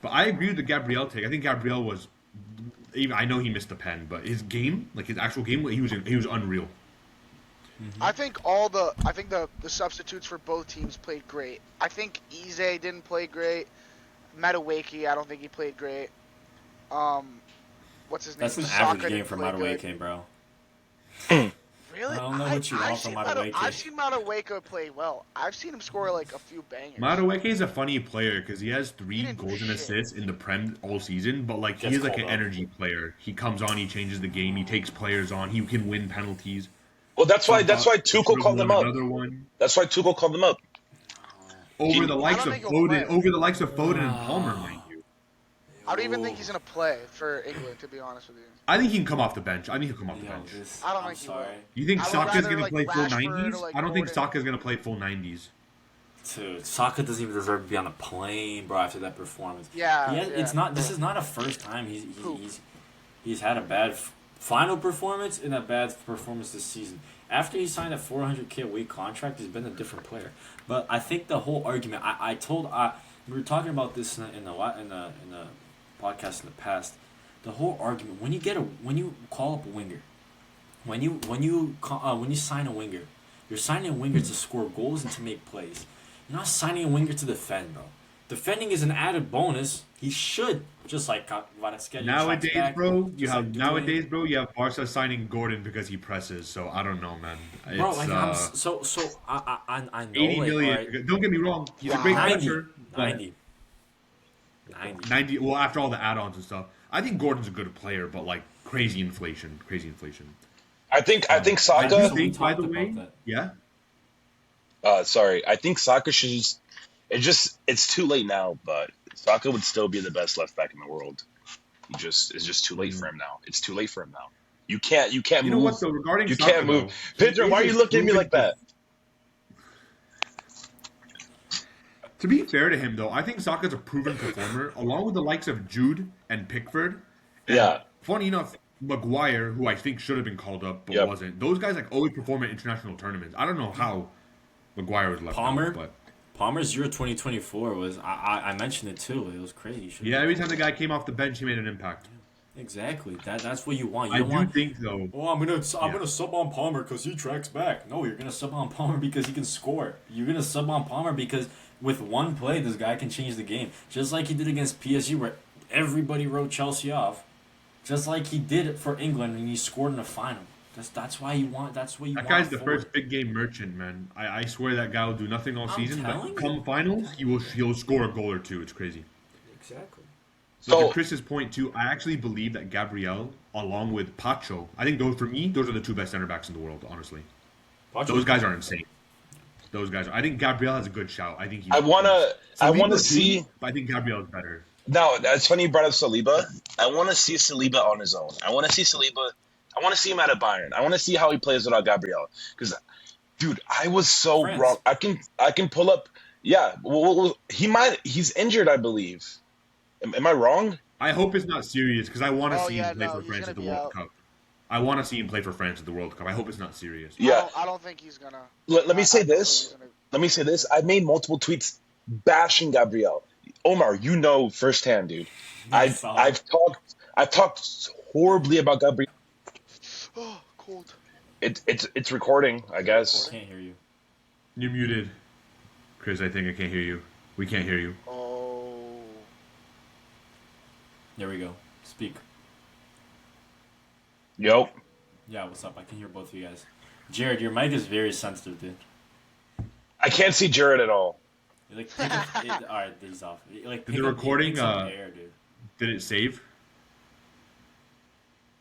S4: I agree with the Gabriel take. I think Gabriel was. Even I know he missed the pen, but his game, his actual game, he was unreal.
S2: I think the substitutes for both teams played great. I think Eze didn't play great. Madueke, I don't think he played great. What's his name?
S5: That's an
S2: Saka
S5: average game
S2: didn't
S5: for
S2: play good.
S5: Madueke, bro.
S2: Really?
S5: I don't know what you want from Madueke.
S2: I've seen Madueke play well. I've seen him score like a few bangers.
S4: Madueke is a funny player because he has
S2: He
S4: 3
S2: didn't do
S4: goals and
S2: shit.
S4: assists in the Prem all season, but like he
S5: Gets
S4: is like
S5: called
S4: an
S5: up.
S4: energy player. He comes on, he changes the game, he takes players on, he can win penalties.
S1: Well, that's why
S4: Somehow
S1: Tuchel
S4: should have
S1: called him
S4: won
S1: up.
S4: another one
S1: That's why Tuchel called him up.
S4: over the
S2: I
S4: likes
S2: don't
S4: of
S2: think he'll
S4: Foden,
S2: play.
S4: over the likes of Foden and Palmer, mind you.
S2: I don't even think he's gonna play for England, to be honest with you.
S4: I think he can come off the bench. I think he'll come off the
S5: Yo,
S4: bench.
S5: this,
S2: I don't
S5: I'm
S2: think he
S5: sorry.
S2: will.
S4: You think
S2: I would
S4: Saka's
S2: rather,
S4: gonna
S2: like,
S4: play full
S2: Rashford or,
S4: 90s?
S2: like,
S4: I don't think
S2: Foden.
S4: Saka's gonna play full 90s.
S5: Dude, Saka doesn't even deserve to be on a plane, bro. After that performance,
S2: Yeah,
S5: It's
S2: yeah.
S5: not. This is not a first time he's had a bad final performance and a bad performance this season. After he signed a $400K a week contract, he's been a different player. But I think the whole argument, we were talking about this in the podcast in the past. The whole argument when you call up a winger, when you sign a winger, you're signing a winger to score goals and to make plays. You're not signing a winger to defend, bro. Defending is an added bonus. He should, just like Kvaratskhelia.
S4: Nowadays, bro, you have Barca signing Gordon because he presses. So I don't know, man. It's,
S5: Bro, like I know
S4: 80
S5: like,
S4: million.
S5: alright,
S4: Don't get me wrong. He's a great
S5: 90,
S4: player. but
S5: 90.
S4: 90. Well, after all the add-ons and stuff, I think Gordon's a good player, but like crazy inflation.
S1: I think
S4: I do
S1: Saka.
S4: think, by the
S5: talked
S4: way,
S5: about that.
S4: yeah.
S1: Sorry, I think Saka should it's too late now, but Saka would still be the best left back in the world. It's just too late for him now. It's too late for him now. You can't
S4: You
S1: move.
S4: know what though? Regarding
S1: You
S4: Saka,
S1: can't move.
S4: though,
S1: Pedro,
S4: he
S1: why are
S4: is
S1: you
S4: a
S1: looking at me
S4: proven
S1: like that?
S4: To be fair to him, though, I think Saka's a proven performer, along with the likes of Jude and Pickford. And
S1: Yeah.
S4: funny enough, Maguire, who I think should have been called up but
S1: Yep.
S4: wasn't. Those guys like always perform at international tournaments. I don't know how Maguire was left
S5: Palmer?
S4: out, but
S5: Palmer's Euro 2024 was I mentioned it too. It was crazy. He should've
S4: yeah,
S5: been
S4: every
S5: called
S4: time the
S5: up.
S4: guy came off the bench, he made an impact.
S5: Exactly. That's what you want. You
S4: I
S5: don't
S4: do
S5: want.
S4: think though.
S5: Oh, I'm gonna sub on Palmer because he tracks back. No, you're gonna sub on Palmer because he can score. You're gonna sub on Palmer because with one play, this guy can change the game. Just like he did against PSG, where everybody wrote Chelsea off. Just like he did it for England when he scored in the final. That's why you want. That's what you
S4: That
S5: want.
S4: guy's the
S5: forward.
S4: first big game merchant, man. I swear that guy will do nothing all
S5: I'm
S4: season, but
S5: telling
S4: come
S5: you.
S4: finals, he'll score a goal or two. It's crazy.
S5: Exactly.
S4: So
S1: So-
S4: to Chris's point too, I actually believe that Gabriel, along with Pacho, I think those are the 2 best center backs in the world. Honestly, those guys are insane. I think Gabriel has a good shout. I think he's.
S1: I wanna
S4: Saliba too,
S1: see.
S4: but I think Gabriel is better.
S1: No, it's funny you brought up Saliba. I want to see Saliba on his own. I want to see Saliba. I want to see him at a Bayern. I want to see how he plays without Gabriel. Because, dude, I was so
S5: France.
S1: wrong. I can pull up. Yeah, he's injured, I believe. Am I wrong?
S4: I hope it's not serious because I want to
S2: Oh,
S4: see
S2: yeah,
S4: him play
S2: no,
S4: for
S2: he's
S4: France
S2: gonna
S4: at the
S2: be
S4: World
S2: out.
S4: Cup. I want to see him play for France at the World Cup. I hope it's not serious.
S1: Yeah.
S2: I don't think he's gonna.
S1: Let me
S2: I
S1: say
S2: don't think
S1: this.
S2: he's gonna-
S1: Let me say this. I made multiple tweets bashing Gabriel. Omar, you know firsthand, dude. I've talked horribly about Gabriel.
S2: Oh, cold.
S1: It's recording, I guess.
S5: Can't hear you.
S4: You're muted, Chris. I think I can't hear you. We can't hear you.
S2: Oh.
S5: There we go. Speak.
S1: Yo.
S5: Yeah, what's up? I can hear both of you guys. Jared, your mic is very sensitive, dude.
S1: I can't see Jared at all.
S5: Like, all right, he's off. Like,
S4: Is the recording,
S5: air, dude.
S4: Did it save?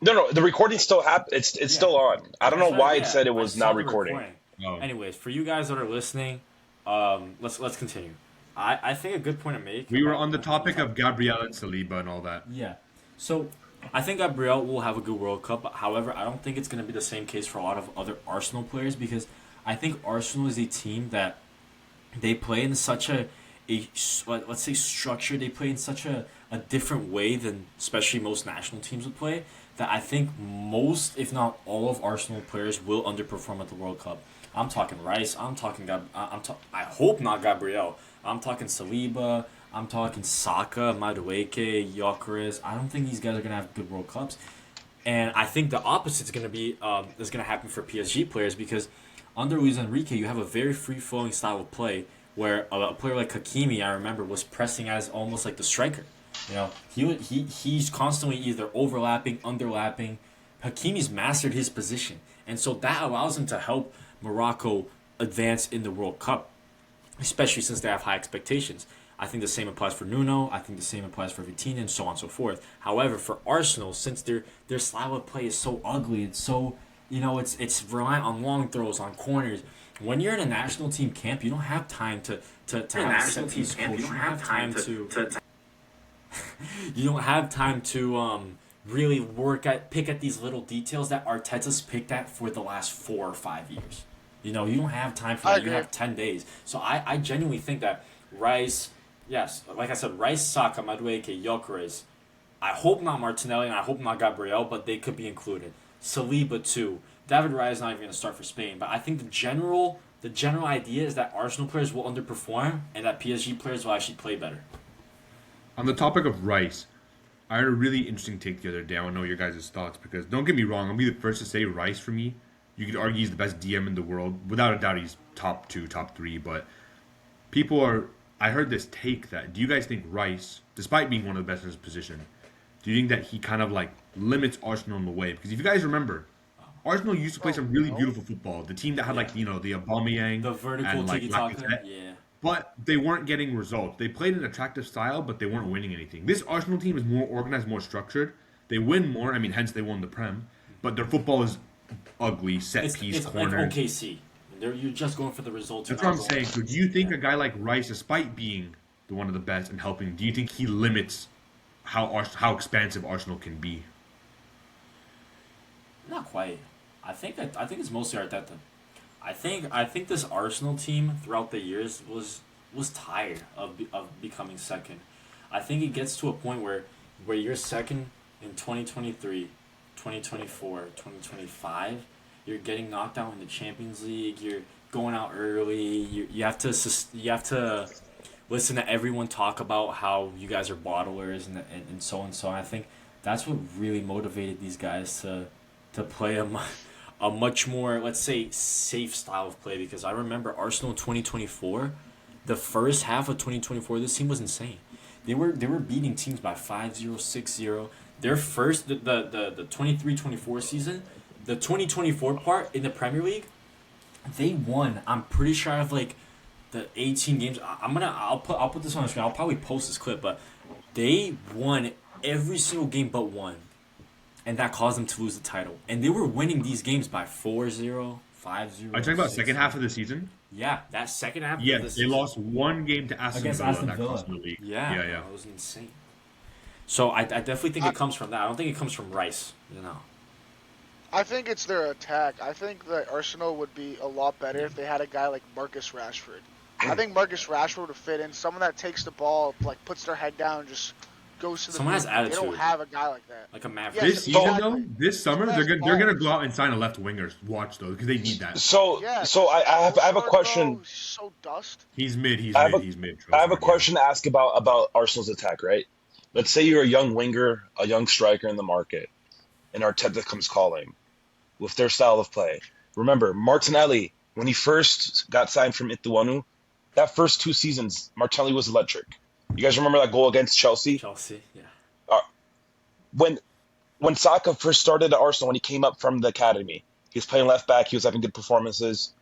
S1: No, the recording still happened. It's still on. I don't know why it said it was
S5: I saw
S1: not
S5: the
S1: recording.
S4: Oh.
S5: Anyways, for you guys that are listening, let's continue. I think a good point to make.
S4: We were on the topic of Gabriel and Saliba and all that.
S5: Yeah. So I think Gabriel will have a good World Cup. However, I don't think it's going to be the same case for a lot of other Arsenal players because I think Arsenal is a team that they play in such a let's say structure. They play in such a different way than especially most national teams would play. That I think most, if not all, of Arsenal players will underperform at the World Cup. I'm talking Rice. I'm talking I hope not Gabriel. I'm talking Saliba. I'm talking Saka, Madueke, Gyökeres. I don't think these guys are gonna have good World Cups, and I think the opposite is gonna be is gonna happen for PSG players because under Luis Enrique you have a very free flowing style of play where a player like Hakimi, I remember, was pressing as almost like the striker. You know, he's constantly either overlapping, underlapping, Hakimi's mastered his position, and so that allows him to help Morocco advance in the World Cup, especially since they have high expectations. I think the same applies for Nuno. I think the same applies for Vitinha, and so on and so forth. However, for Arsenal, since their style of play is so ugly, it's so it's reliant on long throws, on corners. When you're in a national team camp, you don't have time to have a set piece coach. You don't have time to you don't have time to really pick at these little details that Arteta's picked at for the last 4 or 5 years. You don't have time for that. You have 10 days. So I genuinely think that Rice, yes, like I said, Rice, Saka, Madueke, Gyökeres, I hope not Martinelli and I hope not Gabriel, but they could be included. Saliba too. David Raya is not even going to start for Spain, but I think the general idea is that Arsenal players will underperform and that PSG players will actually play better.
S4: On the topic of Rice, I heard a really interesting take the other day. I want to know your guys' thoughts because don't get me wrong, I'll be the first to say Rice for me. You could argue he's the best DM in the world. Without a doubt, he's top 2, top 3. But I heard this take that, do you guys think Rice, despite being one of the best in his position, do you think that he kind of like limits Arsenal in the way? Because if you guys remember, Arsenal used to play some really beautiful football. The team that had the Aubameyang,
S5: the vertical
S4: and
S5: tiki-taka, yeah.
S4: But they weren't getting results. They played an attractive style, but they weren't winning anything. This Arsenal team is more organized, more structured. They win more. I mean, hence they won the Prem. But their football is ugly, set piece, corner.
S5: It's like OKC. You're just going for the results.
S4: That's what I'm saying. So do you think a guy like Rice, despite being one of the best and helping, do you think he limits how expansive Arsenal can be?
S5: Not quite. I think it's mostly Arteta. I think this Arsenal team throughout the years was tired of becoming second. I think it gets to a point where you're second in 2023, 2024, 2025. You're getting knocked out in the Champions League. You're going out early. You have to listen to everyone talk about how you guys are bottlers and so and so. I think that's what really motivated these guys to play a much more, let's say, safe style of play. Because I remember Arsenal in 2024, the first half of 2024, this team was insane. They were beating teams by 5-0, 6-0. Their first, the 23-24 season, the 2024 part in the Premier League, they won. I'm pretty sure I have like the 18 games. I'll put this on the screen. I'll probably post this clip, but they won every single game but one. And that caused them to lose the title. And they were winning these games by 4-0, 5-0.
S4: Are you talking about second half of the season?
S5: Yeah, that second half of the
S4: season.
S5: season.
S4: They lost one game to Aston Villa. That cost them the league.
S5: Yeah. That was insane. So I definitely think it comes from that. I don't think it comes from Rice,
S2: I think it's their attack. I think that Arsenal would be a lot better if they had a guy like Marcus Rashford. I think Marcus Rashford would fit in. Someone that takes the ball, like puts their head down, and just goes to the.
S5: Someone has attitude.
S2: They don't have a guy like that.
S5: Like a Maverick.
S4: This season, though, this summer, they're gonna go out and sign a left winger. Watch though, because they need that.
S1: So I have a question.
S2: So dust.
S4: He's mid. He's mid.
S1: I have a question to ask about Arsenal's attack. Right. Let's say you're a young winger, a young striker in the market, and Arteta comes calling with their style of play. Remember, Martinelli, when he first got signed from Ituanu, that first 2 seasons, Martinelli was electric. You guys remember that goal against Chelsea?
S5: Yeah.
S1: When Saka first started at Arsenal, when he came up from the academy, he was playing left back. He was having good performances.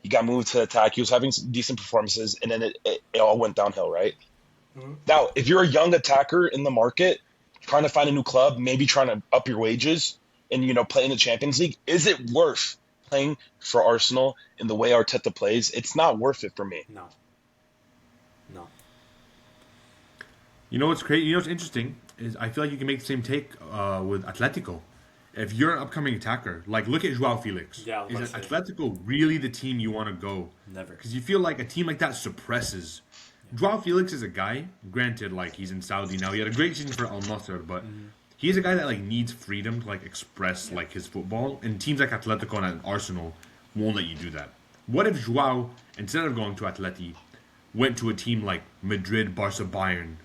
S1: He got moved to attack. He was having some decent performances, and then it all went downhill, right? Mm-hmm. Now, if you're a young attacker in the market, trying to find a new club, maybe trying to up your wages, and play in the Champions League, is it worth playing for Arsenal in the way Arteta plays? It's not worth it for me.
S5: No.
S4: You know what's crazy? You know what's interesting is I feel like you can make the same take with Atletico. If you're an upcoming attacker, like look at Joao Felix.
S5: Yeah,
S4: is Atletico really the team you want to go?
S5: Never.
S4: Because you feel like a team like that suppresses. Joao Felix is a guy, granted, like he's in Saudi now. He had a great season for Al Nassr, but he's a guy that like needs freedom to like express like his football. And teams like Atletico and Arsenal won't let you do that. What if Joao, instead of going to Atleti, went to a team like Madrid, Barca, Bayern?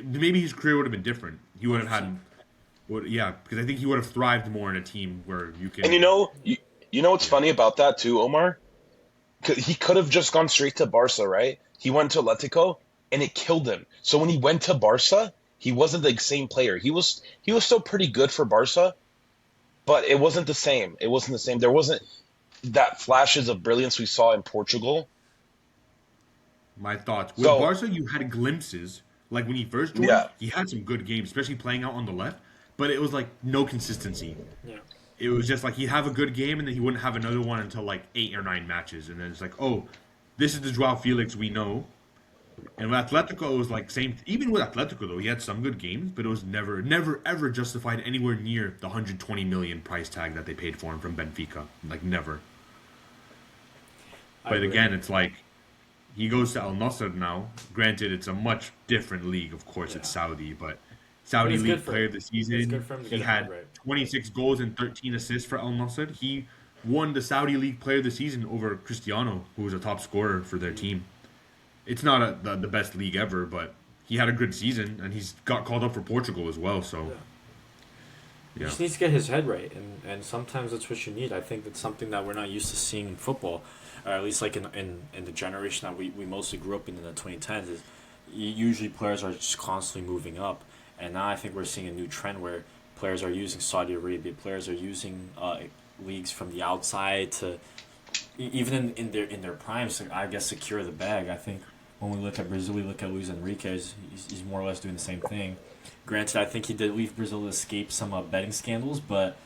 S4: Maybe his career would have been different. He would have had, because I think he would have thrived more in a team where you can.
S1: And you know what's funny about that too, Omar? He could have just gone straight to Barca, right? He went to Atletico and it killed him. So when he went to Barca, he wasn't the same player. He was still pretty good for Barca, but it wasn't the same. It wasn't the same. There wasn't that flashes of brilliance we saw in Portugal.
S4: My thoughts. With
S1: So
S4: Barca, you had glimpses. Like when he first joined,
S1: yeah,
S4: he had some good games, especially playing out on the left. But it was like no consistency.
S5: Yeah.
S4: It was just like he'd have a good game and then he wouldn't have another one until like 8 or 9 matches, and then it's like, oh, this is the Joao Felix we know. And with Atletico, it was like same. Even with Atletico, though, he had some good games, but it was never, ever justified anywhere near the 120 million price tag that they paid for him from Benfica. Like never.
S5: I
S4: But
S5: agree.
S4: again, it's like he goes to Al Nassr now. Granted, it's a much different league. Of course,
S5: Yeah.
S4: it's Saudi, but
S5: But
S4: Saudi
S5: it's good
S4: League
S5: for
S4: Player of the
S5: it's
S4: Season.
S5: good for him to
S4: He
S5: get a head
S4: had
S5: right.
S4: 26 goals and 13 assists for Al Nassr. He won the Saudi League Player of the Season over Cristiano, who was a top scorer for their team. It's not the best league ever, but he had a good season, and he's got called up for Portugal as well. So,
S5: Yeah. He
S4: yeah.
S5: just needs to get his head right, and sometimes that's what you need. I think that's something that we're not used to seeing in football, or at least like in the generation that we mostly grew up in the 2010s. Is usually players are just constantly moving up, and now I think we're seeing a new trend where players are using Saudi Arabia, players are using leagues from the outside to even in their primes to, I guess, secure the bag. I think when we look at Brazil, we look at Luis Enrique. He's more or less doing the same thing. Granted, I think he did leave Brazil to escape some betting scandals, but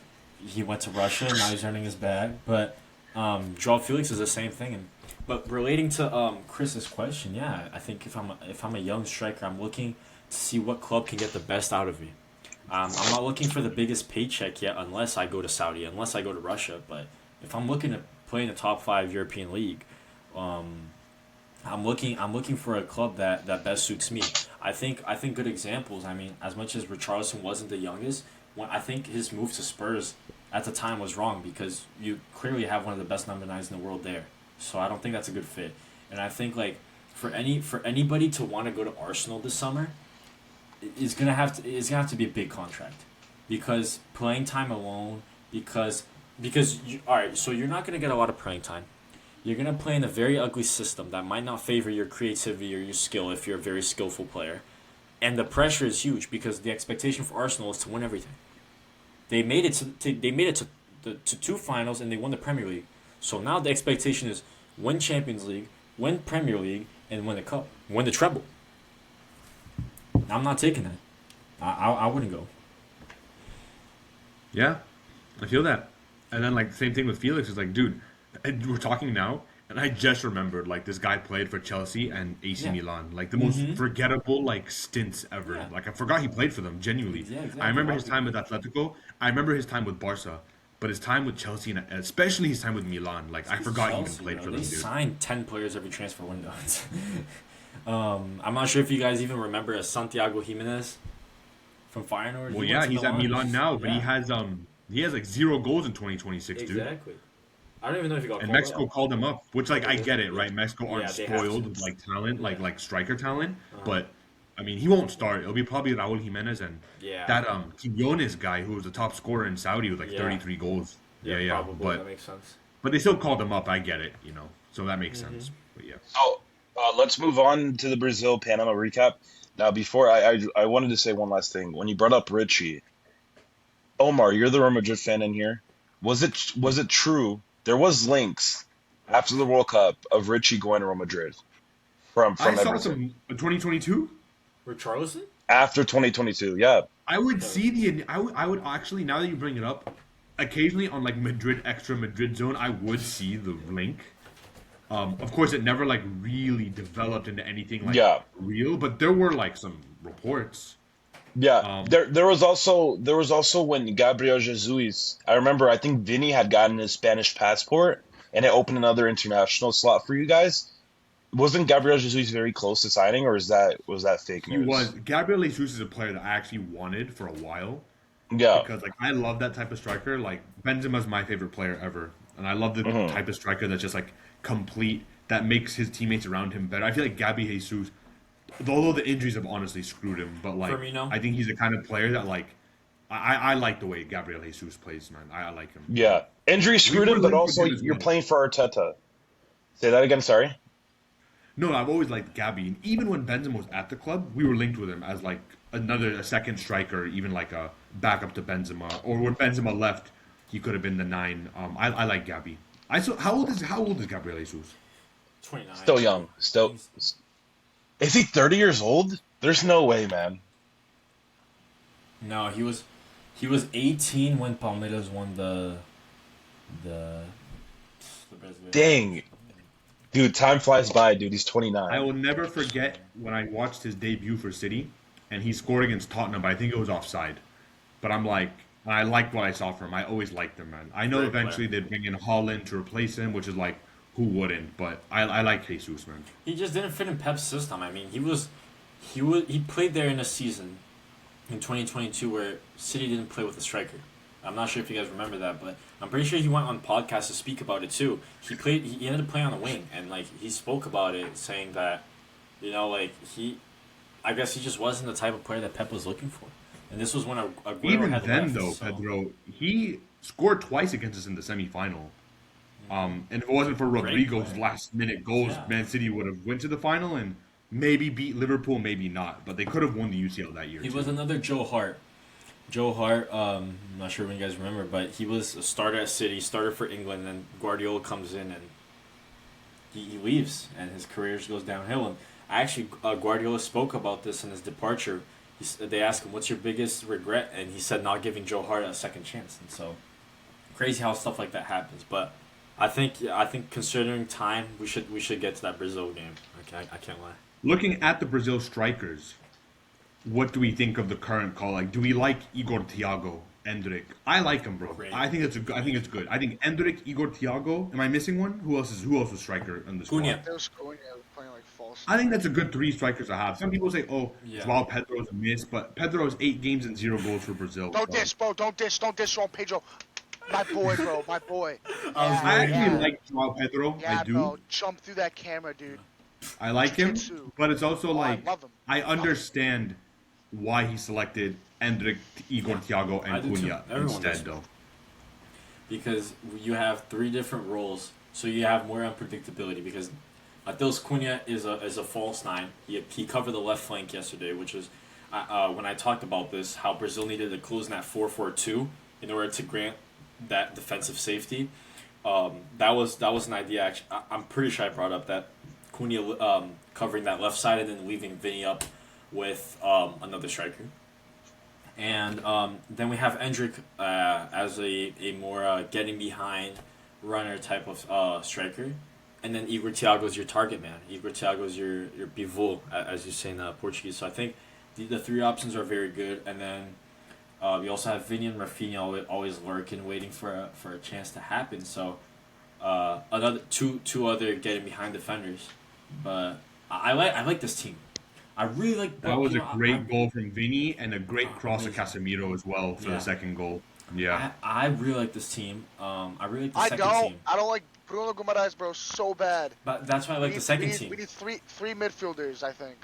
S5: he went to Russia and now he's earning his bag. But Joao Felix is the same thing. But relating to Chris's question, yeah, I think if I'm a young striker, I'm looking to see what club can get the best out of me. I'm not looking for the biggest paycheck yet, unless I go to Saudi, unless I go to Russia. But if I'm looking to play in the top 5 European league, I'm looking for a club that best suits me. I think good examples. I mean, as much as Richarlison wasn't the youngest, I think his move to Spurs at the time was wrong because you clearly have one of the best number 9s in the world there. So I don't think that's a good fit. And I think like for anybody to want to go to Arsenal this summer, is gonna have to be a big contract, because playing time alone, because all right, so you're not gonna get a lot of playing time. You're going to play in a very ugly system that might not favor your creativity or your skill if you're a very skillful player. And the pressure is huge because the expectation for Arsenal is to win everything. They made it to 2 finals and they won the Premier League. So now the expectation is win Champions League, win Premier League, and win the Cup. Win the treble. I'm not taking that. I wouldn't go.
S4: Yeah, I feel that. And then, like, same thing with Felix. It's like, dude, we're talking now, and I just remembered, like, this guy played for Chelsea and AC
S5: Yeah.
S4: Milan. Like, the most forgettable, like, stints ever.
S5: Yeah.
S4: Like, I forgot he played for them, genuinely.
S5: Yeah, exactly.
S4: I remember his time with Atletico. I remember his time with Barca. But his time with Chelsea, and especially his time with Milan, like, I forgot he even
S5: Chelsea,
S4: played
S5: bro.
S4: for
S5: They
S4: them, dude.
S5: signed 10 players every transfer window. I'm not sure if you guys even remember Santiago Jimenez from Feyenoord.
S4: Well,
S5: He
S4: yeah,
S5: went to
S4: he's at Milan now, but
S5: Yeah.
S4: he has, like, 0 goals in 2026, dude.
S5: Exactly. I don't even know if he got
S4: And
S5: called
S4: Mexico
S5: up.
S4: called him up, which, like, I get it,
S5: Yeah.
S4: right? Mexico aren't
S5: Yeah, they have
S4: spoiled
S5: to.
S4: with, like, talent,
S5: Yeah.
S4: like striker talent, but I mean, he won't start. It'll be probably Raul Jimenez and
S5: Yeah.
S4: that Quinones guy who was the top scorer in Saudi with like
S5: Yeah.
S4: 33 goals. Yeah.
S5: Probably. That makes sense.
S4: But they still called him up. I get it, so that makes sense. But yeah,
S1: So let's move on to the Brazil Panama recap. Now, before I wanted to say one last thing. When you brought up Richie, Omar, you're the Real Madrid fan in here. Was it true? There was links after the World Cup of Richie going to Real Madrid from
S4: I saw
S1: Everton
S4: some 2022.
S5: Richarlison?
S1: after 2022. Yeah,
S4: I would see I would actually, now that you bring it up, occasionally on like Madrid extra Madrid zone, I would see the link. Of course, it never like really developed into anything like
S1: Yeah.
S4: real, but there were like some reports.
S1: yeah. There was also when Gabriel Jesus. I remember. I think Vinny had gotten his Spanish passport, and it opened another international slot for you guys. Wasn't Gabriel Jesus very close to signing, or was that fake
S4: He
S1: news?
S4: was Gabriel Jesus is a player that I actually wanted for a while
S1: Yeah.
S4: because like I love that type of striker. Like Benzema's my favorite player ever, and I love the type of striker that's just like complete, that makes his teammates around him better. I feel like Gabby Jesus, although the injuries have honestly screwed him, but like
S5: Firmino?
S4: I think he's the kind of player that like I like the way Gabriel Jesus plays, man. I like him.
S1: Yeah. Injury screwed
S4: were
S1: him, but
S4: linked with
S1: also
S4: him as
S1: you're
S4: well.
S1: playing for Arteta. Say that again. Sorry.
S4: No, I've always liked Gabby, and even when Benzema was at the club, we were linked with him as like a second striker, even like a backup to Benzema. Or when Benzema left, he could have been the 9. I like Gabby. How old is Gabriel Jesus?
S5: 29.
S1: Still young. Still,
S5: He's-
S1: is he 30 years old? There's no way, man.
S5: No, he was 18 when Palmeiras won the Brazilian.
S1: Dang, dude, time flies by, dude. He's
S4: I
S1: 29.
S4: will never forget when I watched his debut for City, and he scored against Tottenham, but I think it was offside. But I'm like, I liked what I saw from him. I always liked him, man. I know
S5: Great
S4: eventually
S5: player.
S4: they'd bring in Holland to replace him, which is like, who wouldn't? But I like Jesus, man.
S5: He just didn't fit in Pep's system. I mean, he played there in a season in 2022 where City didn't play with a striker. I'm not sure if you guys remember that, but I'm pretty sure he went on podcast to speak about it too. He ended up playing on the wing, and like he spoke about it, saying that, like I guess he just wasn't the type of player that Pep was looking for. And this was when Aguero
S4: Even
S5: had
S4: then,
S5: left.
S4: though,
S5: So.
S4: Pedro, he scored twice against us in the semifinal. And if it wasn't for Rodrigo's
S5: player.
S4: last-minute goals,
S5: Yeah.
S4: Man City would have went to the final and maybe beat Liverpool, maybe not. But they could have won the UCL that year.
S5: He
S4: too.
S5: was another Joe Hart. Joe Hart, I'm not sure when you guys remember, but he was a starter at City, starter for England, and Guardiola comes in and he leaves, and his career just goes downhill. And actually, Guardiola spoke about this in his departure. They asked him, "What's your biggest regret?" And he said, "Not giving Joe Hart a second chance." And so, crazy how stuff like that happens. But I think considering time, we should get to that Brazil game. I can't lie.
S4: Looking at the Brazil strikers, what do we think of the current call? Like, do we like Igor Thiago, Endrick? I like him, bro.
S5: Great.
S4: I think it's good. I think Endrick, Igor Thiago. Am I missing one? Who else is striker in the squad?
S5: Cunha.
S2: They was playing like false.
S4: I think that's a good 3 strikers to have. Some people say, "Oh,
S5: Yeah.
S4: Joao Pedro's a miss," but Pedro has 8 games and 0 goals for Brazil.
S2: Don't
S4: so-
S2: diss, bro. Don't diss on Pedro. My boy, bro. My boy.
S4: I actually
S2: yeah.
S4: like Joao Pedro.
S2: Yeah,
S4: I do.
S2: bro. Jump through that camera, dude.
S4: I like him,
S2: Jiu-jitsu.
S4: but it's also
S2: Oh, I
S4: like
S2: love him.
S4: I understand why he selected Endrick, Igor Thiago,
S5: I
S4: and
S5: do too.
S4: Cunha
S5: Everyone
S4: instead,
S5: does.
S4: though.
S5: Because you have 3 different roles, so you have more unpredictability. Because Matheus Cunha is a false 9. He covered the left flank yesterday, which was when I talked about this, how Brazil needed to close in that 4-4-2 in order to grant that defensive safety. That was an idea. Actually, I'm pretty sure I brought up that Cunha covering that left side and then leaving Vinny up with another striker. And then we have Endrick as a more getting behind runner type of striker. And then Igor Thiago is your target man. Igor Thiago is your pivot, as you say in Portuguese. So I think the 3 options are very good. And then we also have Vinny and Rafinha always lurking, waiting for a chance to happen. So another two other getting behind defenders. But I like this team. I really like.
S4: That was a great goal from Vinny and a great cross to
S5: amazing.
S4: Casemiro as well for
S5: Yeah.
S4: the second goal. Yeah.
S5: I really like this team. I really like the
S2: I
S5: second
S2: don't.
S5: team.
S2: I don't like Bruno Guimaraes, bro. So bad.
S5: But that's why I like the second
S2: we
S5: team.
S2: need three midfielders, I think.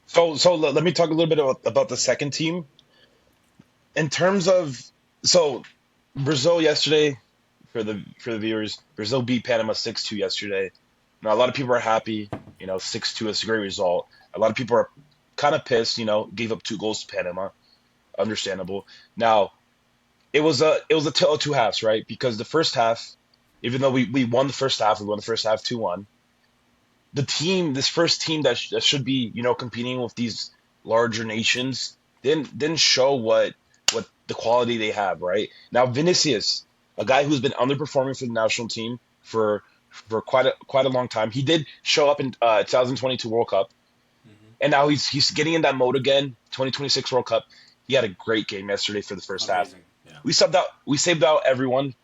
S1: So let me talk a little bit about the second team. In terms of Brazil yesterday, for the viewers, Brazil beat Panama 6-2 yesterday. Now a lot of people are happy, 6-2 is a great result. A lot of people are kind of pissed, gave up 2 goals to Panama. Understandable. Now, it was a tale of 2 halves, right? Because the first half, even though we won the first half, 2-1. This first team that should be, competing with these larger nations didn't show what the quality they have, right? Now Vinicius, a guy who's been underperforming for the national team for quite a long time. He did show up in 2022 World Cup. And now he's getting in that mode again. 2026 World Cup. He had a great game yesterday for the first half.
S5: Amazing. Yeah.
S1: We saved out everyone.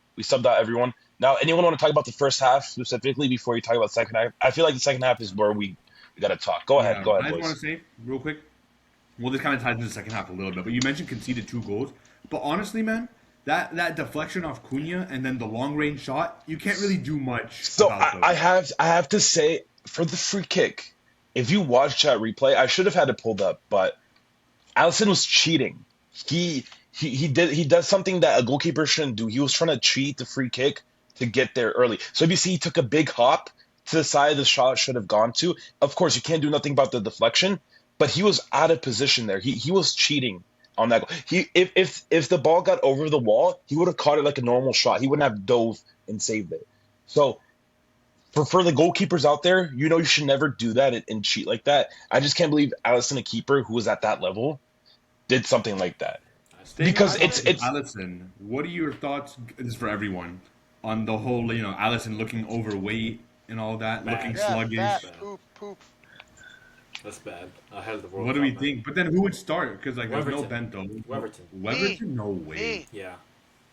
S1: Now, anyone want to talk about the first half specifically before you talk about the second half? I feel like the second half is where we got to talk. Go ahead,
S4: I
S1: boys.
S4: just want to say real quick. Well, this kind of ties into the second half a little bit, but you mentioned conceded 2 goals. But honestly, man, that deflection off Cunha and then the long range shot, you can't really do much.
S1: So
S4: about those.
S1: I have to say, for the free kick, if you watch that replay, I should have had it pulled up, but Alisson was cheating. He does something that a goalkeeper shouldn't do. He was trying to cheat the free kick to get there early. So if you see, he took a big hop to the side the shot should have gone to. Of course, you can't do nothing about the deflection, but he was out of position there. He was cheating on that goal. If the ball got over the wall, he would have caught it like a normal shot. He wouldn't have dove and saved it. So for the goalkeepers out there, you should never do that and cheat like that. I just can't believe Allison, a keeper who was at that level, did something like that.
S4: Staying on
S1: Because
S4: the topic of Allison, what are your thoughts? This is for everyone on the whole. Allison looking overweight and all that,
S5: Bad.
S4: looking
S2: Yeah,
S4: sluggish.
S2: fat, poop.
S5: That's bad. Ahead of the World
S4: What do
S5: Cup,
S4: we
S5: man.
S4: think? But then who would start? Because there's no
S5: Weverton.
S4: Bento.
S5: Weverton.
S4: Weverton, no way.
S2: Me.
S5: Yeah.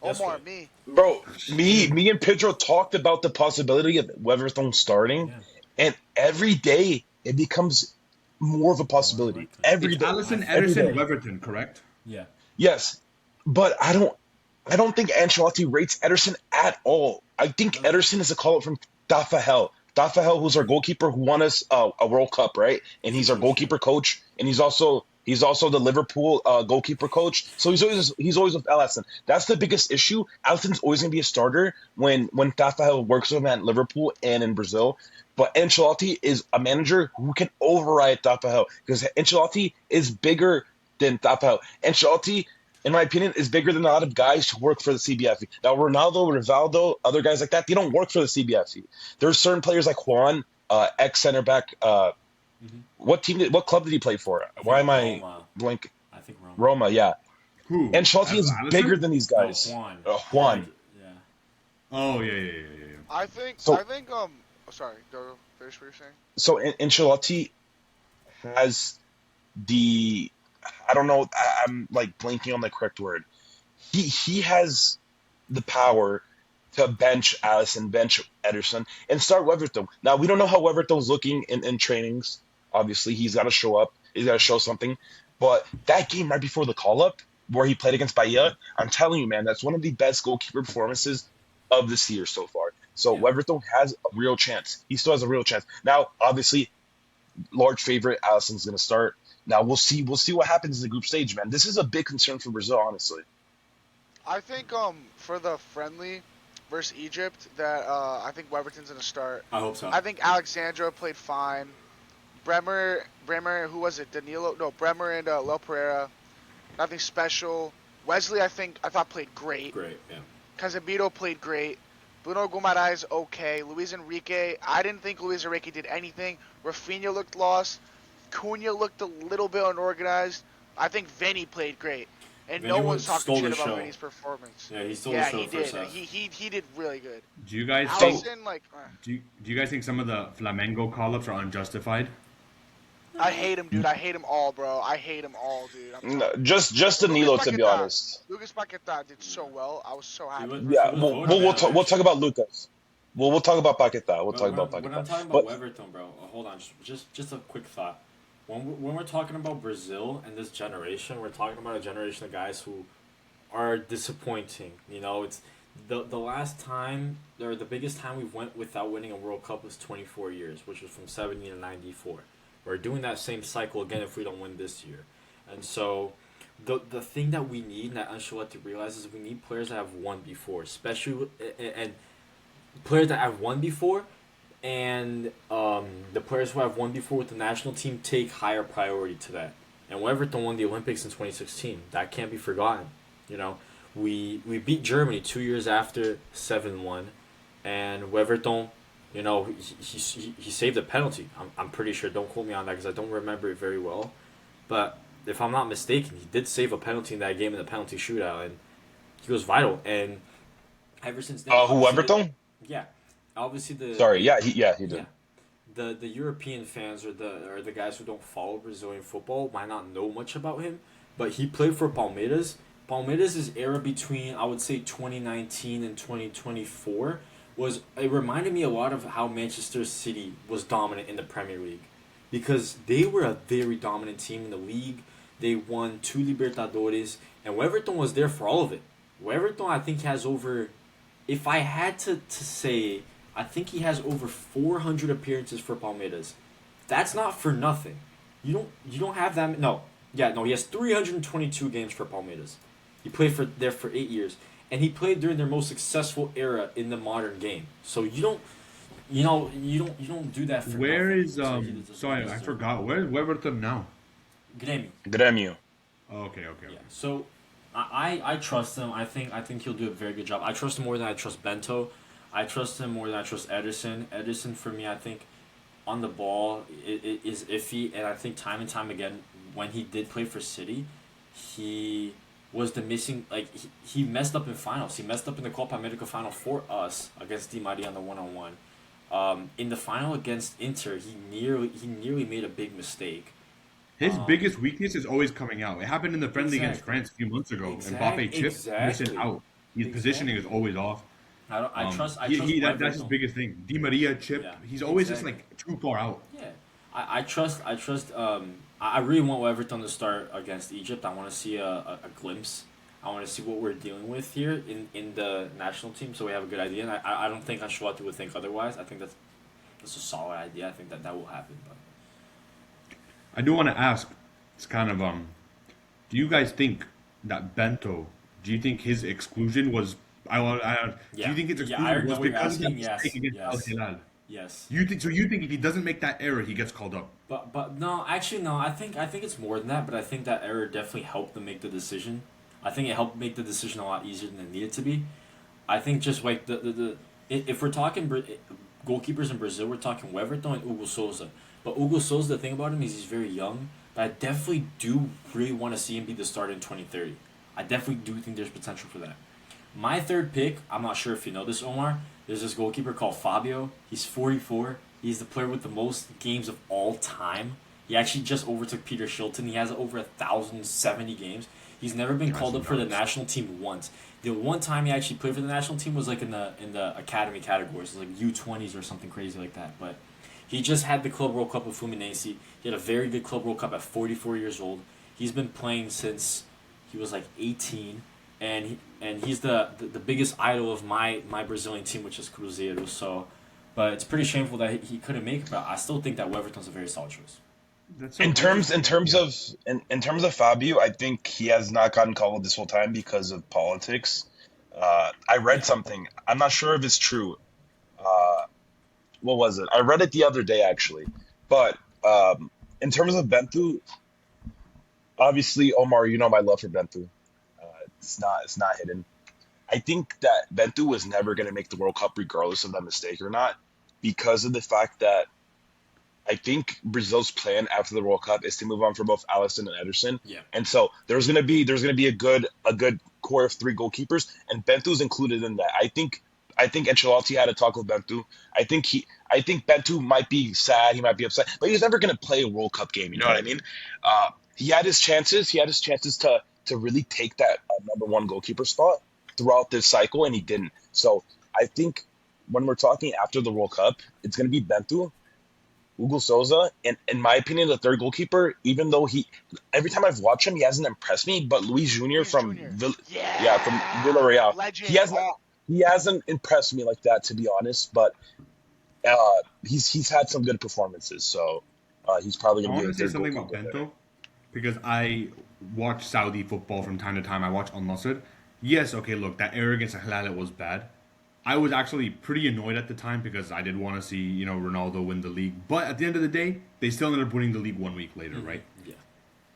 S2: Omar,
S5: Yesterday.
S2: me.
S1: bro, me and Pedro talked about the possibility of Weatherstone starting,
S5: Yeah.
S1: and every day it becomes more of a possibility. Every
S4: It's
S1: day,
S4: Allison,
S1: every
S4: Ederson,
S1: day.
S4: Weverton, correct?
S5: Yeah.
S1: Yes, but I don't think Ancelotti rates Ederson at all. I think Ederson is a call up from Tafahel. Tafahel, who's our goalkeeper, who won us a World Cup, right? And he's our goalkeeper coach, and he's also the Liverpool goalkeeper coach. So he's always with Alisson. That's the biggest issue. Alisson's always going to be a starter when Tafahel works with him at Liverpool and in Brazil. But Ancelotti is a manager who can override Tafahel because Ancelotti is bigger than Tafahel. Ancelotti, in my opinion, is bigger than a lot of guys who work for the CBFE. Now, Ronaldo, Rivaldo, other guys like that, they don't work for the CBFE. There's certain players like Juan, ex center back. What club did he play for? Why am I
S5: Roma.
S1: blank?
S5: I think Roma.
S1: Roma, yeah.
S4: Who?
S1: Ancelotti is
S4: Allison?
S1: bigger than these guys.
S5: No, Juan.
S1: Juan.
S5: Yeah.
S4: Oh, yeah.
S2: I think.
S1: So-
S2: Sorry. Go finish what you're saying.
S1: So Ancelotti has the, I don't know, I'm like blanking on the correct word. He has the power to bench Allison, bench Ederson, and start Weverton. Now, we don't know how Weverton's looking in trainings. Obviously, he's got to show up. He's got to show something. But that game right before the call-up, where he played against Bahia, I'm telling you, man, that's one of the best goalkeeper performances of this year so far. So Weverton has a real chance. He still has a real chance. Now, obviously, large favorite, Alisson's going to start. Now, we'll see what happens in the group stage, man. This is a big concern for Brazil, honestly.
S2: I think for the friendly versus Egypt that I think Weverton's gonna start.
S5: I hope so.
S2: I think Alexandra played fine. Bremer, who was it? Danilo? No, Bremer and Lel Pereira. Nothing special. Wesley, I thought played great.
S5: Great. Yeah.
S2: Casemiro played great. Bruno Guimaraes okay. Luis Enrique, I didn't think Luis Enrique did anything. Rafinha looked lost. Cunha looked a little bit unorganized. I think Vinny played great. And
S5: Vinny
S2: no one's
S5: stole
S2: talking shit
S5: the
S2: about
S5: show.
S2: Vinny's performance.
S5: Yeah, he stole
S2: Yeah,
S5: the show
S2: he
S5: first
S2: did.
S5: half.
S2: He did really good.
S4: Do you guys think?
S2: Allison,
S4: Do you guys think some of the Flamengo call-ups are unjustified?
S2: I hate him, dude. I hate them all, bro. I hate them all, dude. I'm
S1: No,
S2: telling you.
S1: just Danilo, to be
S2: Paquetá.
S1: honest.
S2: Lucas Paquetá did so well. I was so happy.
S1: Yeah, we'll talk about Lucas. We'll talk about Paquetá. We'll talk about Paquetá.
S5: When I'm talking about Weverton, bro, hold on, just a quick thought. When we're talking about Brazil and this generation, we're talking about a generation of guys who are disappointing. It's the last time or the biggest time we went without winning a World Cup was 24 years, which was from 70 to 94. We're doing that same cycle again if we don't win this year. And so the thing that we need, and that Ancelotti realizes, we need players that have won before, especially and players that have won before, and the players who have won before with the national team take higher priority to that. And Weverton won the Olympics in 2016. That can't be forgotten. We beat Germany 2 years after 7-1, and Weverton, he saved a penalty. I'm pretty sure. Don't quote me on that because I don't remember it very well. But if I'm not mistaken, he did save a penalty in that game in the penalty shootout, and he was vital. And ever since then,
S1: who, Weverton?
S5: Yeah, obviously the.
S1: Sorry, he did.
S5: Yeah. The European fans or the guys who don't follow Brazilian football might not know much about him, but he played for Palmeiras. Palmeiras' era between, I would say, 2019 and 2024 it reminded me a lot of how Manchester City was dominant in the Premier League, because they were a very dominant team in the league. They won 2 Libertadores, and Weverton was there for all of it. Weverton, I think, has over, if I had to say, I think he has over 400 appearances for Palmeiras. That's not for nothing. You don't have that. He has 322 games for Palmeiras. He played there for 8 years, and he played during their most successful era in the modern game. So you don't do that for
S4: Where
S5: nothing.
S4: is sorry, I forgot. Where's Weverton now?
S5: Grêmio.
S1: Grêmio.
S4: Okay.
S5: Yeah. So I trust him. I think he'll do a very good job. I trust him more than I trust Bento. I trust him more than I trust Ederson. Ederson for me, I think on the ball it is iffy, and I think time and time again when he did play for City, he was the missing he messed up in finals. He messed up in the Copa America final for us against Di Maria on the 1-on-1. In the final against Inter, he nearly made a big mistake.
S4: His biggest weakness is always coming out. It happened in the friendly against
S5: Exactly.
S4: France a few months ago. Mbappe chipped, missing
S5: Exactly.
S4: out. His positioning is
S5: Exactly.
S4: always off.
S5: I trust
S4: That's his
S5: Weverton.
S4: biggest thing. Di Maria chip.
S5: Yeah,
S4: He's always just
S5: exactly.
S4: like too far out.
S5: Yeah, I really want Everton to start against Egypt. I want to see a glimpse. I want to see what we're dealing with here in the national team, so we have a good idea. And I don't think Ancelotti would think otherwise. I think that's a solid idea. I think that will happen. But
S4: I do want to ask. It's kind of Do you guys think that Bento? Do you think his exclusion was? Do
S5: yeah,
S4: you think his
S5: yeah, I
S4: exclusion
S5: already know
S4: was
S5: what you're
S4: because of that
S5: asking. Yes,
S4: mistake against Al
S5: yes,
S4: Hilal?
S5: yes.
S4: You think so? You think if he doesn't make that error, he gets called up?
S5: But no, actually no. I think it's more than that. But I think that error definitely helped them make the decision. I think it helped make the decision a lot easier than it needed to be. I think just like if we're talking goalkeepers in Brazil, we're talking Weverton and Hugo Souza. But Hugo Souza, the thing about him is he's very young. But I definitely do really want to see him be the starter in 2030. I definitely do think there's potential for that. My third pick, I'm not sure if you know this, Omar. There's this goalkeeper called Fabio. He's 44. He's the player with the most games of all time. He actually just overtook Peter Shilton. He has over 1,070 games. He's never been
S4: That's
S5: called up for the
S4: nuts.
S5: national team once. The one time he actually played for the national team was like in the academy categories, like U20s or something crazy like that. But he just had the Club World Cup with Fluminense. He had a very good Club World Cup at 44 years old. He's been playing since he was like 18, and he's the biggest idol of my Brazilian team, which is Cruzeiro. So, but it's pretty shameful that he couldn't make it. But I still think that Weverton's a very solid choice.
S4: That's so
S1: In terms
S4: interesting.
S1: in terms of in terms of Fabio, I think he has not gotten called this whole time because of politics. I read
S5: Yeah,
S1: something. I'm not sure if it's true. Uh, what was it? I read it the other day actually. But in terms of Bentu, obviously Omar, you know my love for Bentu. It's not hidden. I think that Bentu was never going to make the World Cup regardless of that mistake or not, because of the fact that I think Brazil's plan after the World Cup is to move on for both Allison and Ederson,
S5: yeah,
S1: and so there's gonna be a good core of three goalkeepers, and Bentu's included in that. I think Ancelotti had a talk with Bentu. I think Bentu might be sad, he might be upset, but he's never gonna play a World Cup game. You know what I mean? He had his chances. He had his chances to really take that number one goalkeeper spot throughout this cycle, and he didn't. So I think when we're talking after the World Cup, it's gonna be Bentu, Hugo Souza, and in my opinion, the third goalkeeper, even though every time I've watched him, he hasn't impressed me. But Luis Junior
S2: Luis
S1: from
S2: Junior.
S1: Yeah, from
S2: Yeah,
S1: Villarreal, he
S2: legend.
S1: has not, he hasn't impressed me like that, to be honest. But uh, he's had some good performances, so he's probably
S4: I
S1: gonna be
S4: want
S1: the
S4: to say
S1: third
S4: something about
S1: goalkeeper there.
S4: Bento because I watch Saudi football from time to time. I watch Al Nassr. Yes, okay, look, that error against Al Hilal was bad. I was actually pretty annoyed at the time because I did want to see, Ronaldo win the league. But at the end of the day, they still ended up winning the league 1 week later, right?
S5: yeah.